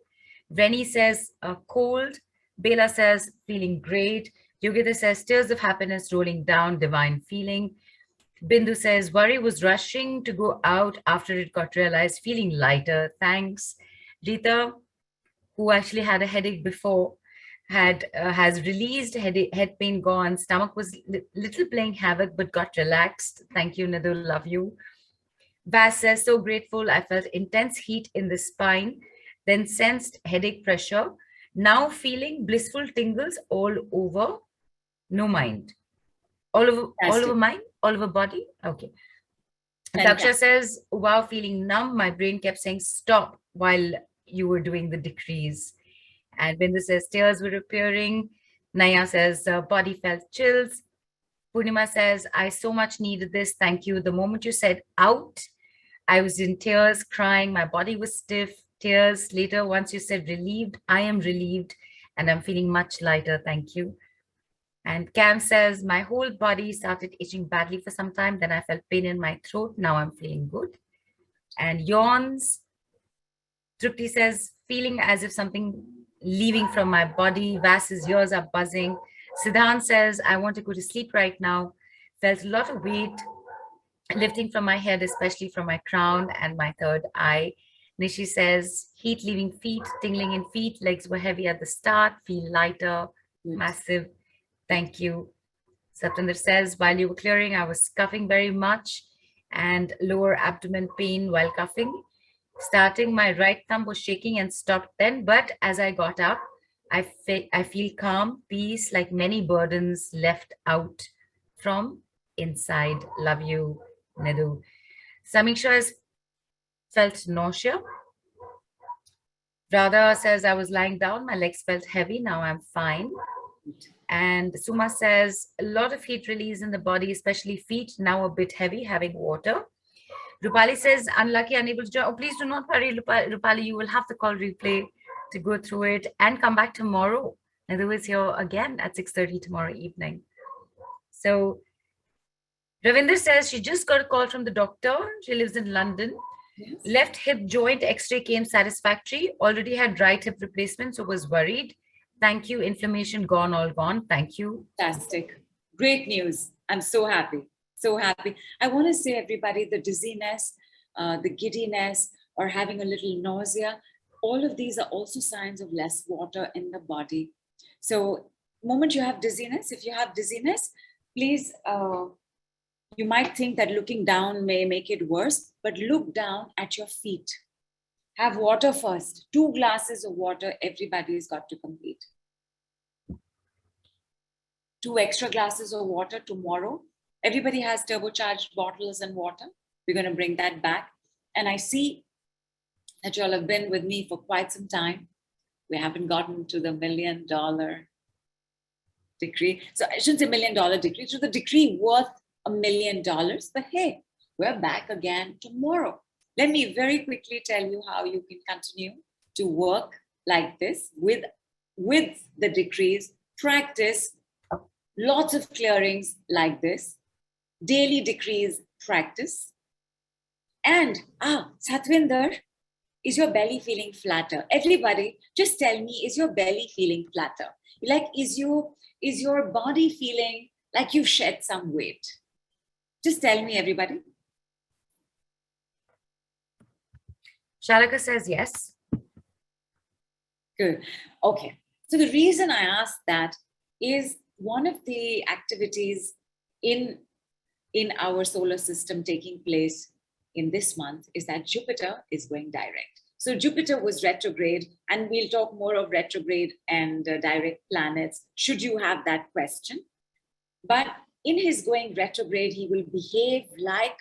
Speaker 1: Rennie says, cold. Bela says, feeling great. Yogita says, tears of happiness rolling down, divine feeling. Bindu says, worry was rushing to go out after it got realized, feeling lighter, thanks. Rita, who actually had a headache before, has released, head pain gone, stomach was little playing havoc, but got relaxed. Thank you, Nidhu, love you. Vas says, so grateful, I felt intense heat in the spine, then sensed headache pressure, now feeling blissful tingles all over, no mind. All over mind, all over body. Okay. Daksha says, wow, feeling numb. My brain kept saying stop while you were doing the decrees. And Bindu says, tears were appearing. Naya says, body felt chills. Purnima says, I so much needed this. Thank you. The moment you said out, I was in tears, crying. My body was stiff. Tears. Later, once you said relieved, I am relieved and I'm feeling much lighter. Thank you. And Cam says, my whole body started itching badly for some time. Then I felt pain in my throat. Now I'm feeling good. And yawns. Trupti says, feeling as if something leaving from my body. Vas's ears are buzzing. Siddhant says, I want to go to sleep right now. Felt a lot of weight lifting from my head, especially from my crown and my third eye. Nishi says, heat leaving feet, tingling in feet. Legs were heavy at the start. Feel lighter, massive. Thank you. Satvinder says, while you were clearing, I was coughing very much and lower abdomen pain while coughing. Starting, my right thumb was shaking and stopped then, but as I got up, I feel calm, peace, like many burdens left out from inside. Love you, Nidhu. Samiksha has felt nausea. Radha says, I was lying down, my legs felt heavy, now I'm fine. And Suma says, a lot of heat release in the body, especially feet, now a bit heavy, having water. Rupali says, unlucky, unable to join. Oh, please do not worry, Rupali. You will have the call replay to go through it and come back tomorrow. Nidhu is here again at 6:30 tomorrow evening. So Ravinder says she just got a call from the doctor. She lives in London.
Speaker 2: Yes.
Speaker 1: Left hip joint X-ray came satisfactory. Already had right hip replacement, so was worried. Thank you. Inflammation gone, all gone. Thank you.
Speaker 2: Fantastic. Great news. I'm so happy. So happy. I want to say, everybody, the dizziness, the giddiness, or having a little nausea, all of these are also signs of less water in the body. So moment you have dizziness, if you have dizziness, please, you might think that looking down may make it worse, but look down at your feet. Have water first. 2 glasses of water, everybody's got to complete. 2 extra glasses of water tomorrow. Everybody has turbocharged bottles and water. We're going to bring that back. And I see that you all have been with me for quite some time. We haven't gotten to the $1 million decree. So I shouldn't say $1 million decree, to the decree worth $1 million. But hey, we're back again tomorrow. Let me very quickly tell you how you can continue to work like this with the decrees. Practice lots of clearings like this. Daily decrees practice. And Satvinder, is your belly feeling flatter? Everybody, just tell me, is your belly feeling flatter? Like, is your body feeling like you've shed some weight? Just tell me, everybody.
Speaker 1: Shalaka says yes.
Speaker 2: Good. Okay. So the reason I asked that is one of the activities in our solar system taking place in this month is that Jupiter is going direct. So Jupiter was retrograde, and we'll talk more of retrograde and direct planets should you have that question. But in his going retrograde, he will behave like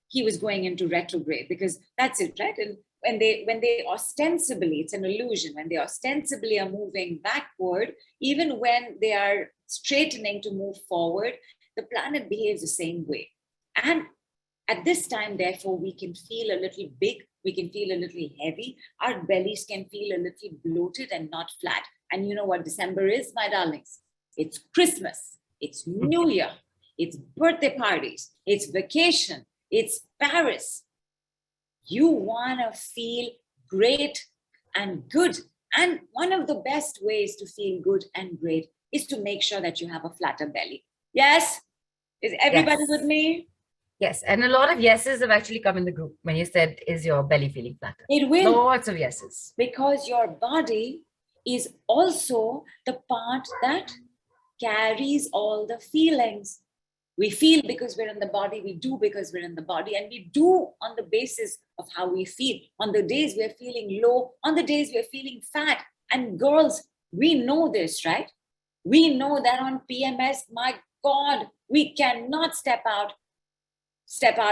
Speaker 2: he was going into retrograde, because that's it, right? And when they ostensibly, it's an illusion, when they ostensibly are moving backward, even when they are straightening to move forward, the planet behaves the same way. And at this time, therefore, we can feel a little big, we can feel a little heavy, our bellies can feel a little bloated and not flat. And you know what December is, my darlings? It's Christmas, it's New Year, it's birthday parties, it's vacation, it's Paris. You want to feel great and good. And one of the best ways to feel good and great is to make sure that you have a flatter belly. Yes? Is everybody with me?
Speaker 1: Yes. And a lot of yeses have actually come in the group when you said, is your belly feeling flatter?
Speaker 2: It will.
Speaker 1: Lots of yeses.
Speaker 2: Because your body is also the part that carries all the feelings. We feel because we're in the body, we do because we're in the body, and we do on the basis of how we feel. On the days we're feeling low, on the days we're feeling fat. And girls, we know this, right? We know that on PMS, my God, we cannot step out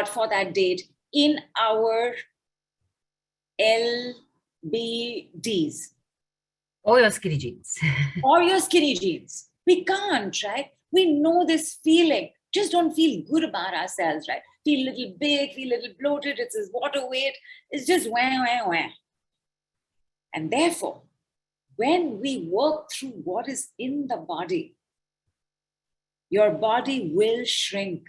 Speaker 2: for that date in our LBDs.
Speaker 1: Or your skinny jeans.
Speaker 2: Or your skinny jeans. We can't, right? We know this feeling. Just don't feel good about ourselves, right? Feel a little big, feel a little bloated. It's this water weight. It's just wah, wah, wah. And therefore, when we work through what is in the body, your body will shrink.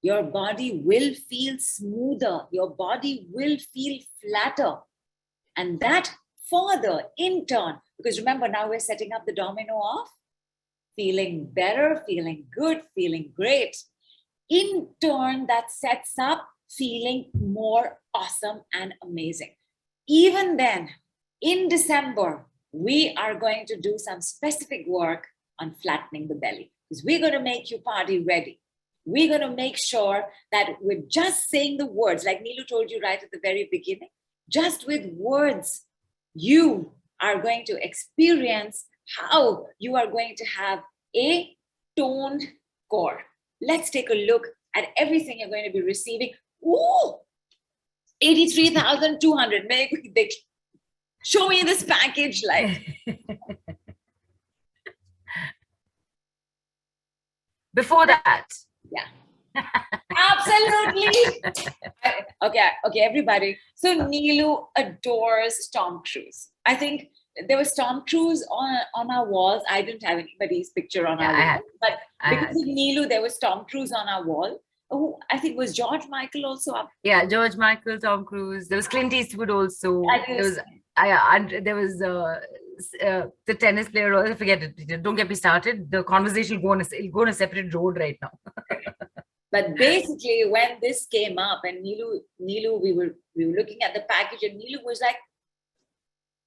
Speaker 2: Your body will feel smoother. Your body will feel flatter. And that further, in turn, because remember, now we're setting up the domino of feeling better, feeling good, feeling great. In turn, that sets up feeling more awesome and amazing. Even then, in December, we are going to do some specific work on flattening the belly. because we're going to make you party ready. We're going to make sure that with just saying the words, like Neelu told you right at the very beginning, just with words, you are going to experience how you are going to have a toned core. Let's take a look at everything you're going to be receiving. Ooh, 83,200. Show me this package like.
Speaker 1: Before that.
Speaker 2: Yeah. Absolutely. Okay, everybody. So Neelu adores Tom Cruise. I think there was Tom Cruise on our walls. I didn't have anybody's picture on our wall, but because of Neelu, there was Tom Cruise on our wall. Oh, I think was George Michael also up.
Speaker 1: Yeah, George Michael, Tom Cruise. There was Clint Eastwood also. There was the tennis player. Forget it. Don't get me started. The conversation will go on a separate road right now.
Speaker 2: But basically, when this came up, and Neelu, we were looking at the package, and Neelu was like,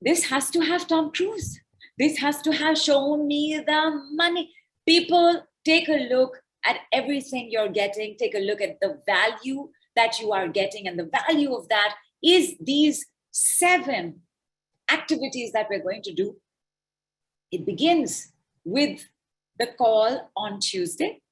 Speaker 2: "This has to have Tom Cruise. This has to have shown me the money." People, take a look at everything you're getting. Take a look at the value that you are getting, and the value of that is these 7 activities that we're going to do. It begins with the call on Tuesday,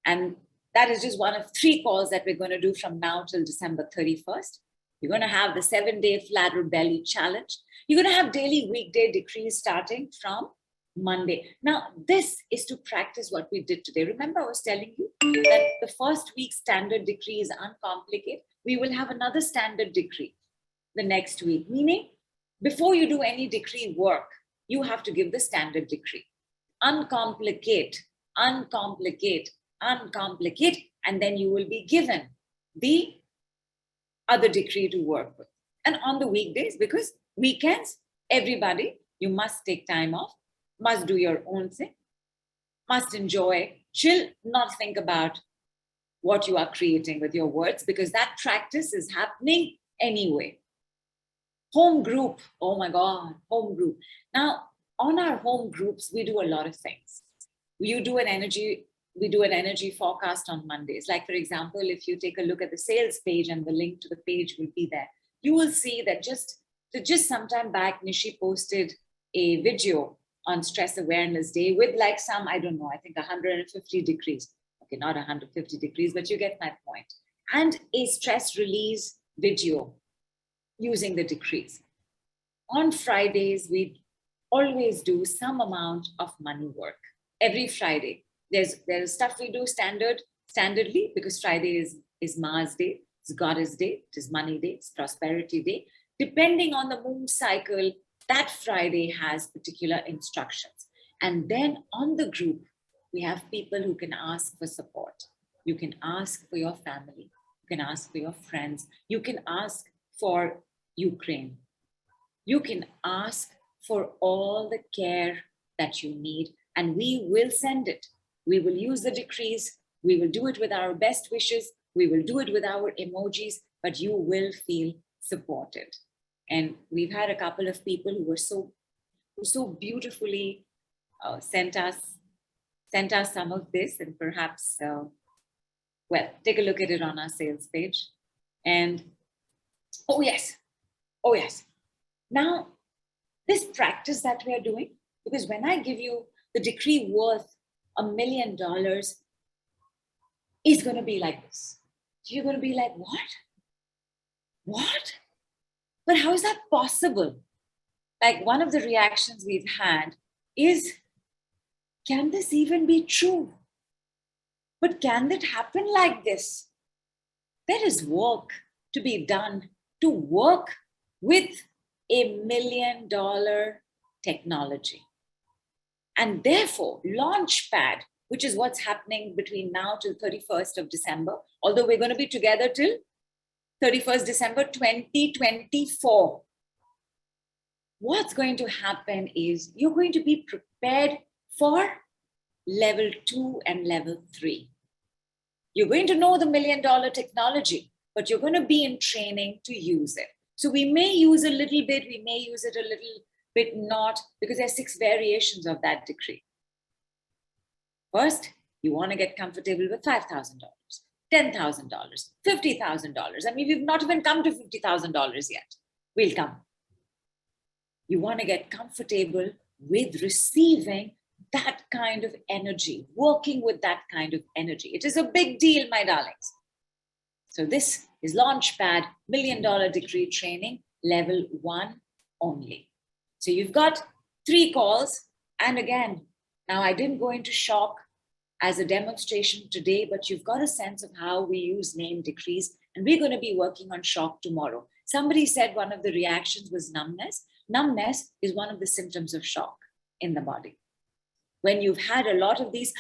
Speaker 2: and that is just one of 3 calls that we're going to do from now till December 31st. You're going to have the 7-day flatter belly challenge. You're going to have daily weekday decrees starting from Monday. Now, this is to practice what we did today. Remember, I was telling you that the first week's standard decree is uncomplicated. We will have another standard decree the next week, meaning before you do any decree work, you have to give the standard decree. Uncomplicate, uncomplicate, uncomplicate, and then you will be given the other decree to work with. And on the weekdays, because weekends, everybody, you must take time off, must do your own thing, must enjoy, chill, not think about what you are creating with your words, because that practice is happening anyway. Home group, oh my God, home group. Now, on our home groups, we do a lot of things. We do an energy forecast on Mondays. Like, for example, if you take a look at the sales page, and the link to the page will be there, you will see that just sometime back, Nishi posted a video on Stress Awareness Day with like some, I don't know, I think 150 decrees. Okay, not 150 decrees, but you get my point. And a stress release video using the decrees. On Fridays, we always do some amount of money work. Every Friday, there's stuff we do standardly, because Friday is Mars Day, it's Goddess Day, it is Money Day, it's Prosperity Day. Depending on the moon cycle, that Friday has particular instructions. And then on the group, we have people who can ask for support. You can ask for your family. You can ask for your friends. You can ask for Ukraine. You can ask for all the care that you need, and we will send it. We will use the decrees. We will do it with our best wishes. We will do it with our emojis, but you will feel supported. And we've had a couple of people who so beautifully sent us some of this, and perhaps, take a look at it on our sales page. And oh yes. Now, this practice that we are doing, because when I give you the decree worth $1 million, is going to be like this. You're going to be like, what? But how is that possible? Like, one of the reactions we've had is, can this even be true? But can it happen like this? There is work to be done to work with $1 million technology. And therefore, Launchpad, which is what's happening between now till 31st of December, although we're going to be together till 31st December 2024. What's going to happen is you're going to be prepared for level 2 and level 3. You're going to know the $1 million technology, but you're going to be in training to use it. So we may use a little bit, we may use it a little bit not, because there's 6 variations of that decree. First, you want to get comfortable with $5,000, $10,000, $50,000. I mean, we've not even come to $50,000 yet. We'll come. You want to get comfortable with receiving that kind of energy, working with that kind of energy. It is a big deal, my darlings. So this is Launchpad $1 Million Decree Training, level 1 only. So you've got 3 calls. And again, now I didn't go into shock as a demonstration today, but you've got a sense of how we use name decrees. And we're going to be working on shock tomorrow. Somebody said one of the reactions was numbness. Numbness is one of the symptoms of shock in the body. When you've had a lot of these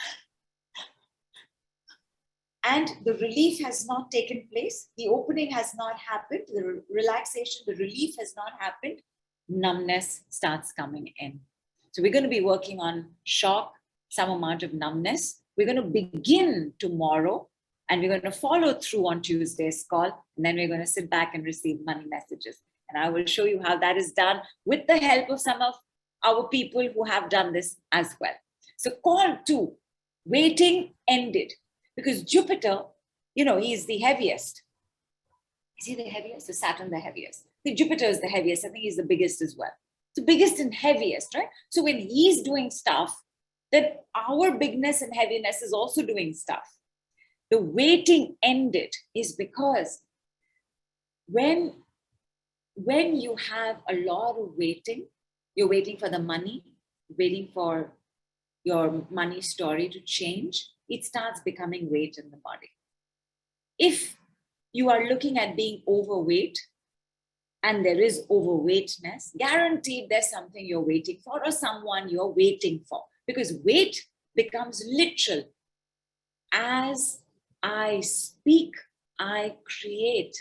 Speaker 2: and the relief has not taken place, the opening has not happened, the relaxation, the relief has not happened, numbness starts coming in. So we're going to be working on shock, some amount of numbness. We're going to begin tomorrow and we're going to follow through on Tuesday's call. And then we're going to sit back and receive money messages. And I will show you how that is done with the help of some of our people who have done this as well. So call 2, waiting ended. Because Jupiter, you know, he is the heaviest. Is he the heaviest? Is Saturn the heaviest? The Jupiter is the heaviest. I think he's the biggest as well. The biggest and heaviest, right? So when he's doing stuff, then our bigness and heaviness is also doing stuff. The waiting ended is because when you have a lot of waiting, you're waiting for the money, waiting for your money story to change, it starts becoming weight in the body. If you are looking at being overweight and there is overweightness, guaranteed there's something you're waiting for or someone you're waiting for, because weight becomes literal. As I speak, I create,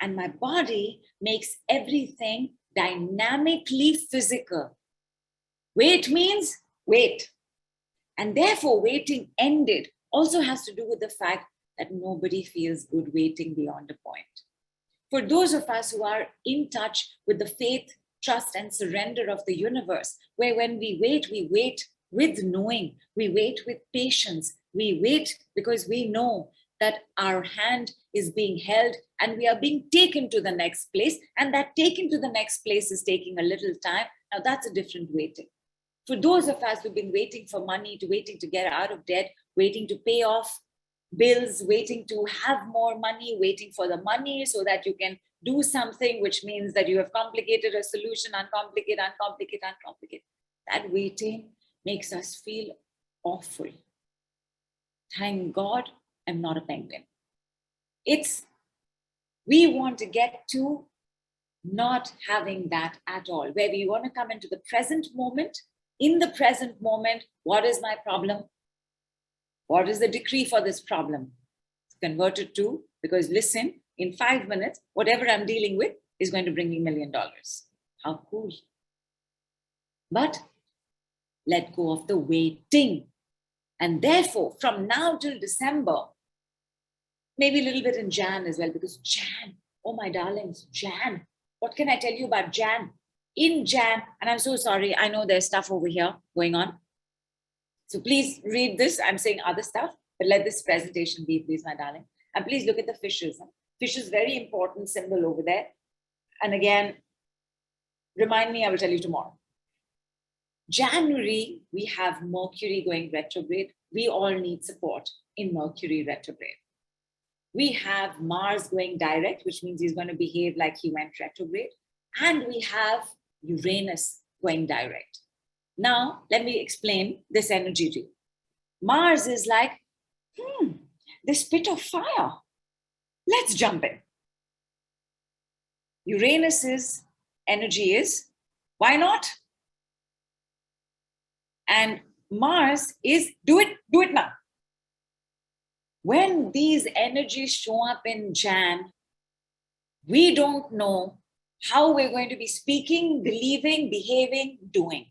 Speaker 2: and my body makes everything dynamically physical. Weight means wait. And therefore, waiting ended also has to do with the fact that nobody feels good waiting beyond a point. For those of us who are in touch with the faith, trust, and surrender of the universe, where when we wait with knowing, we wait with patience, we wait because we know that our hand is being held and we are being taken to the next place, and that taken to the next place is taking a little time. Now that's a different waiting. For those of us who've been waiting for money, waiting to get out of debt, waiting to pay off bills, waiting to have more money, waiting for the money so that you can do something, which means that you have complicated a solution, uncomplicate. That waiting makes us feel awful. Thank God I'm not a penguin. We want to get to not having that at all, where we want to come into the present moment. In the present moment, what is my problem? What is the decree for this problem? It's converted to, because listen, in 5 minutes, whatever I'm dealing with is going to bring me $1 million. How cool. But let go of the waiting. And therefore, from now till December, maybe a little bit in Jan as well, because Jan, oh my darlings, Jan, what can I tell you about Jan? In Jan, and I'm so sorry, I know there's stuff over here going on. So please read this. I'm saying other stuff, but let this presentation be, please, my darling. And please look at the fishes. Fishes, very important symbol over there. And again, remind me, I will tell you tomorrow. January, we have Mercury going retrograde. We all need support in Mercury retrograde. We have Mars going direct, which means he's going to behave like he went retrograde. And we have Uranus going direct. Now, let me explain this energy to you. Mars is like, this pit of fire. Let's jump in. Uranus's energy is, why not? And Mars is, do it now. When these energies show up in Jan, we don't know how we're going to be speaking, believing, behaving, doing.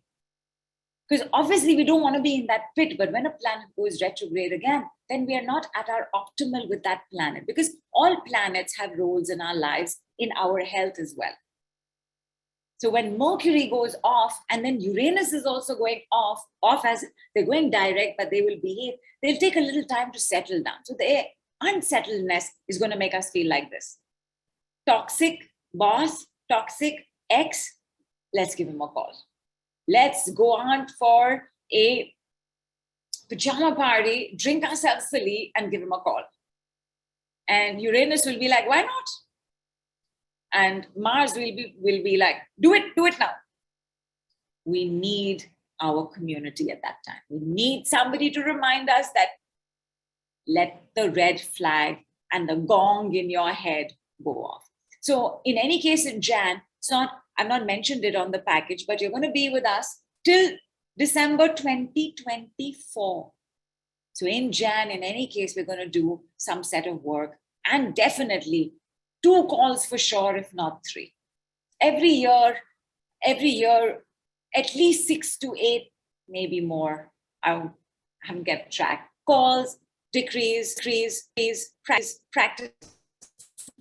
Speaker 2: Because obviously we don't want to be in that pit, but when a planet goes retrograde again, then we are not at our optimal with that planet, because all planets have roles in our lives, in our health as well. So when Mercury goes off, and then Uranus is also going off as they're going direct, but they will behave. They'll take a little time to settle down. So the unsettledness is going to make us feel like this. Toxic boss, toxic ex, let's give him a call. Let's go out for a pajama party, drink ourselves silly, and give him a call. And Uranus will be like, why not? And Mars will be like, do it now. We need our community at that time. We need somebody to remind us that let the red flag and the gong in your head go off. So in any case, in Jan, I've not mentioned it on the package, but you're going to be with us till December 2024. So in Jan, in any case, we're going to do some set of work, and definitely 2 calls for sure, if not 3. Every year, at least 6 to 8, maybe more. I haven't kept track. Calls, decrees, practice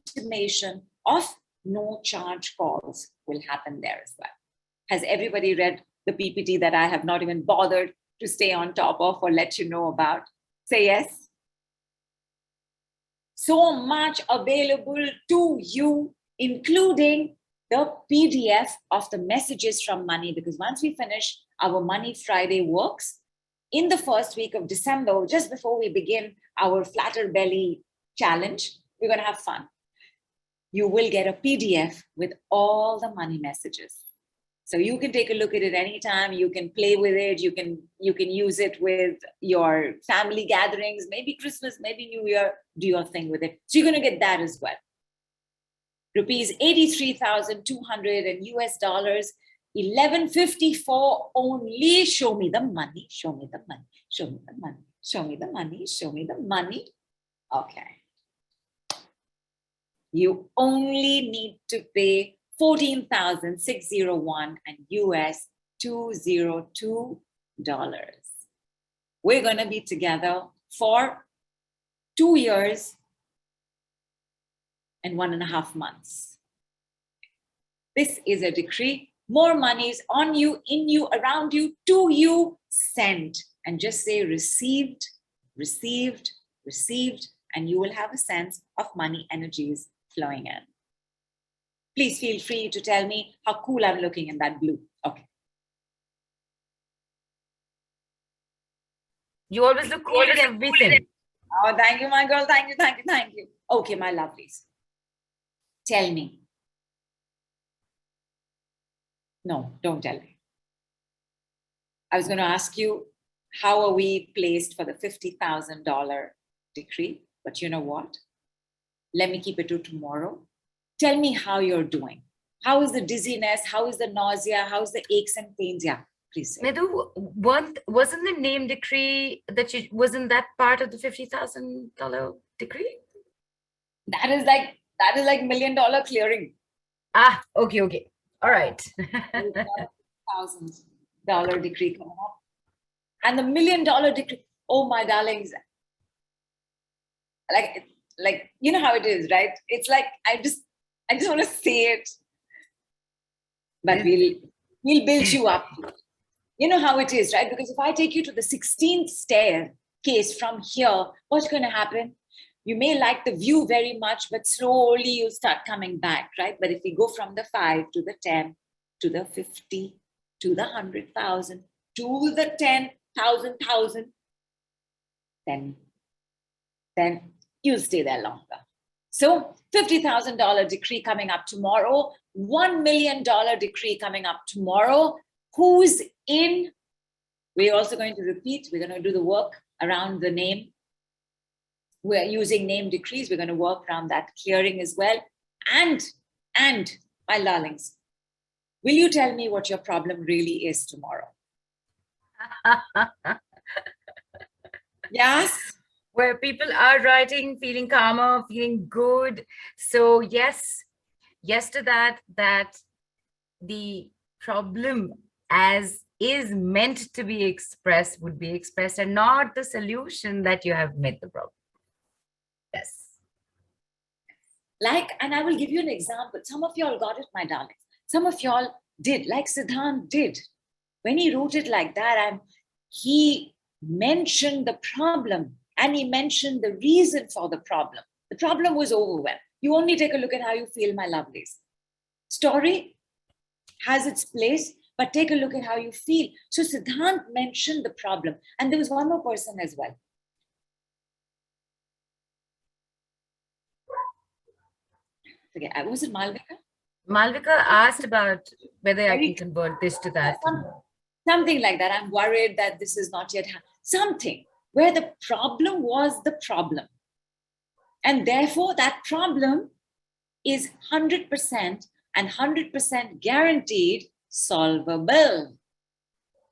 Speaker 2: estimation of no charge calls will happen there as well. Has everybody read the PPT that I have not even bothered to stay on top of or let you know about? Say yes. So much available to you, including the PDF of the messages from Money, because once we finish our Money Friday works, in the first week of December, just before we begin our Flatter Belly challenge, we're going to have fun. You will get a PDF with all the money messages. So you can take a look at it anytime. You can play with it. You can use it with your family gatherings, maybe Christmas, maybe New Year. Do your thing with it. So you're going to get that as well. Rupees 83,200 and US dollars 1154 only. Show me the money. Show me the money. Show me the money. Show me the money. Show me the money. Okay. You only need to pay 14,601 and US $202. We're going to be together for 2 years and 1.5 months. This is a decree. More monies on you, in you, around you, to you, sent. And just say received, received, received, and you will have a sense of money energies flowing in. Please feel free to tell me how cool I'm looking in that blue. Okay.
Speaker 1: You always look cool in everything.
Speaker 2: Oh, thank you, my girl. Thank you, thank you, thank you. Okay, my lovelies. Tell me. No, don't tell me. I was going to ask you, how are we placed for the $50,000 decree? But you know what? Let me keep it to tomorrow. Tell me how you're doing. How is the dizziness? How is the nausea? How's the aches and pains? Yeah, please say.
Speaker 1: Nidhu, wasn't the name decree wasn't that part of the $50,000 decree?
Speaker 2: That is like $1 million clearing.
Speaker 1: Ah, okay. All right.
Speaker 2: $1,000 decree coming up. And the $1 million decree, oh my darlings, like you know how it is, right? It's like I just want to say it, but we'll build you up. You know how it is, right? Because if I take you to the 16th staircase from here, what's going to happen? You may like the view very much, but slowly you'll start coming back, right? But if we go from the 5 to the 10 to the 50 to the 100,000 to the 10,000, then you'll stay there longer. So $50,000 decree coming up tomorrow, $1 million decree coming up tomorrow. Who's in? We're also going to repeat. We're going to do the work around the name. We're using name decrees. We're going to work around that clearing as well. And my darlings, will you tell me what your problem really is tomorrow? Yes.
Speaker 1: Where people are writing, feeling calmer, feeling good. So yes to that the problem as is meant to be expressed would be expressed, and not the solution that you have made the problem. Yes.
Speaker 2: And I will give you an example. Some of y'all got it, my darlings. Some of y'all did, like Siddhant did. When he wrote it like that, he mentioned the problem and he mentioned the reason for the problem. The problem was overwhelm. You only take a look at how you feel, my lovelies. Story has its place, but take a look at how you feel. So Siddhant mentioned the problem. And there was one more person as well. Okay, was it Malvika?
Speaker 1: Malvika asked about whether I can convert this to that.
Speaker 2: Something like that. I'm worried that this is not yet something where the problem was the problem. And therefore that problem is 100% and 100% guaranteed solvable.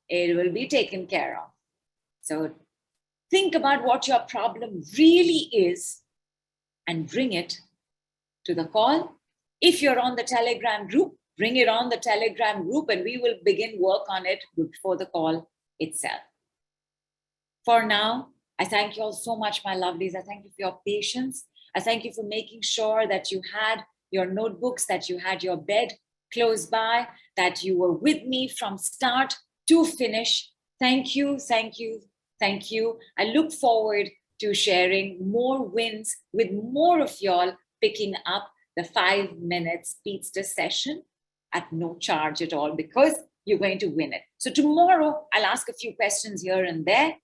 Speaker 2: It will be taken care of. So think about what your problem really is and bring it to the call. If you're on the Telegram group, bring it on the Telegram group and we will begin work on it before the call itself. For now, I thank you all so much, my lovelies. I thank you for your patience. I thank you for making sure that you had your notebooks, that you had your bed close by, that you were with me from start to finish. Thank you, thank you, thank you. I look forward to sharing more wins with more of y'all picking up the 5-minute speedster session at no charge at all because you're going to win it. So tomorrow, I'll ask a few questions here and there.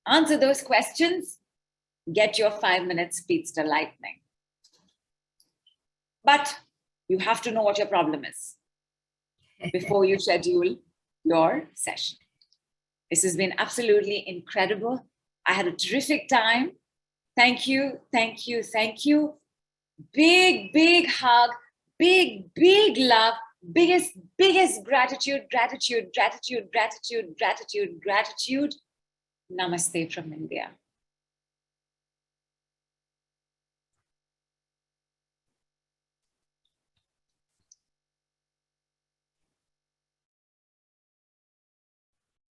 Speaker 2: Answer those questions, get your 5-minute speedster lightning. But you have to know what your problem is before you schedule your session. This has been absolutely incredible. I had a terrific time. Thank you, thank you, thank you. Big, big hug, big, big love, biggest gratitude, gratitude, gratitude, gratitude, gratitude, gratitude. Namaste from India.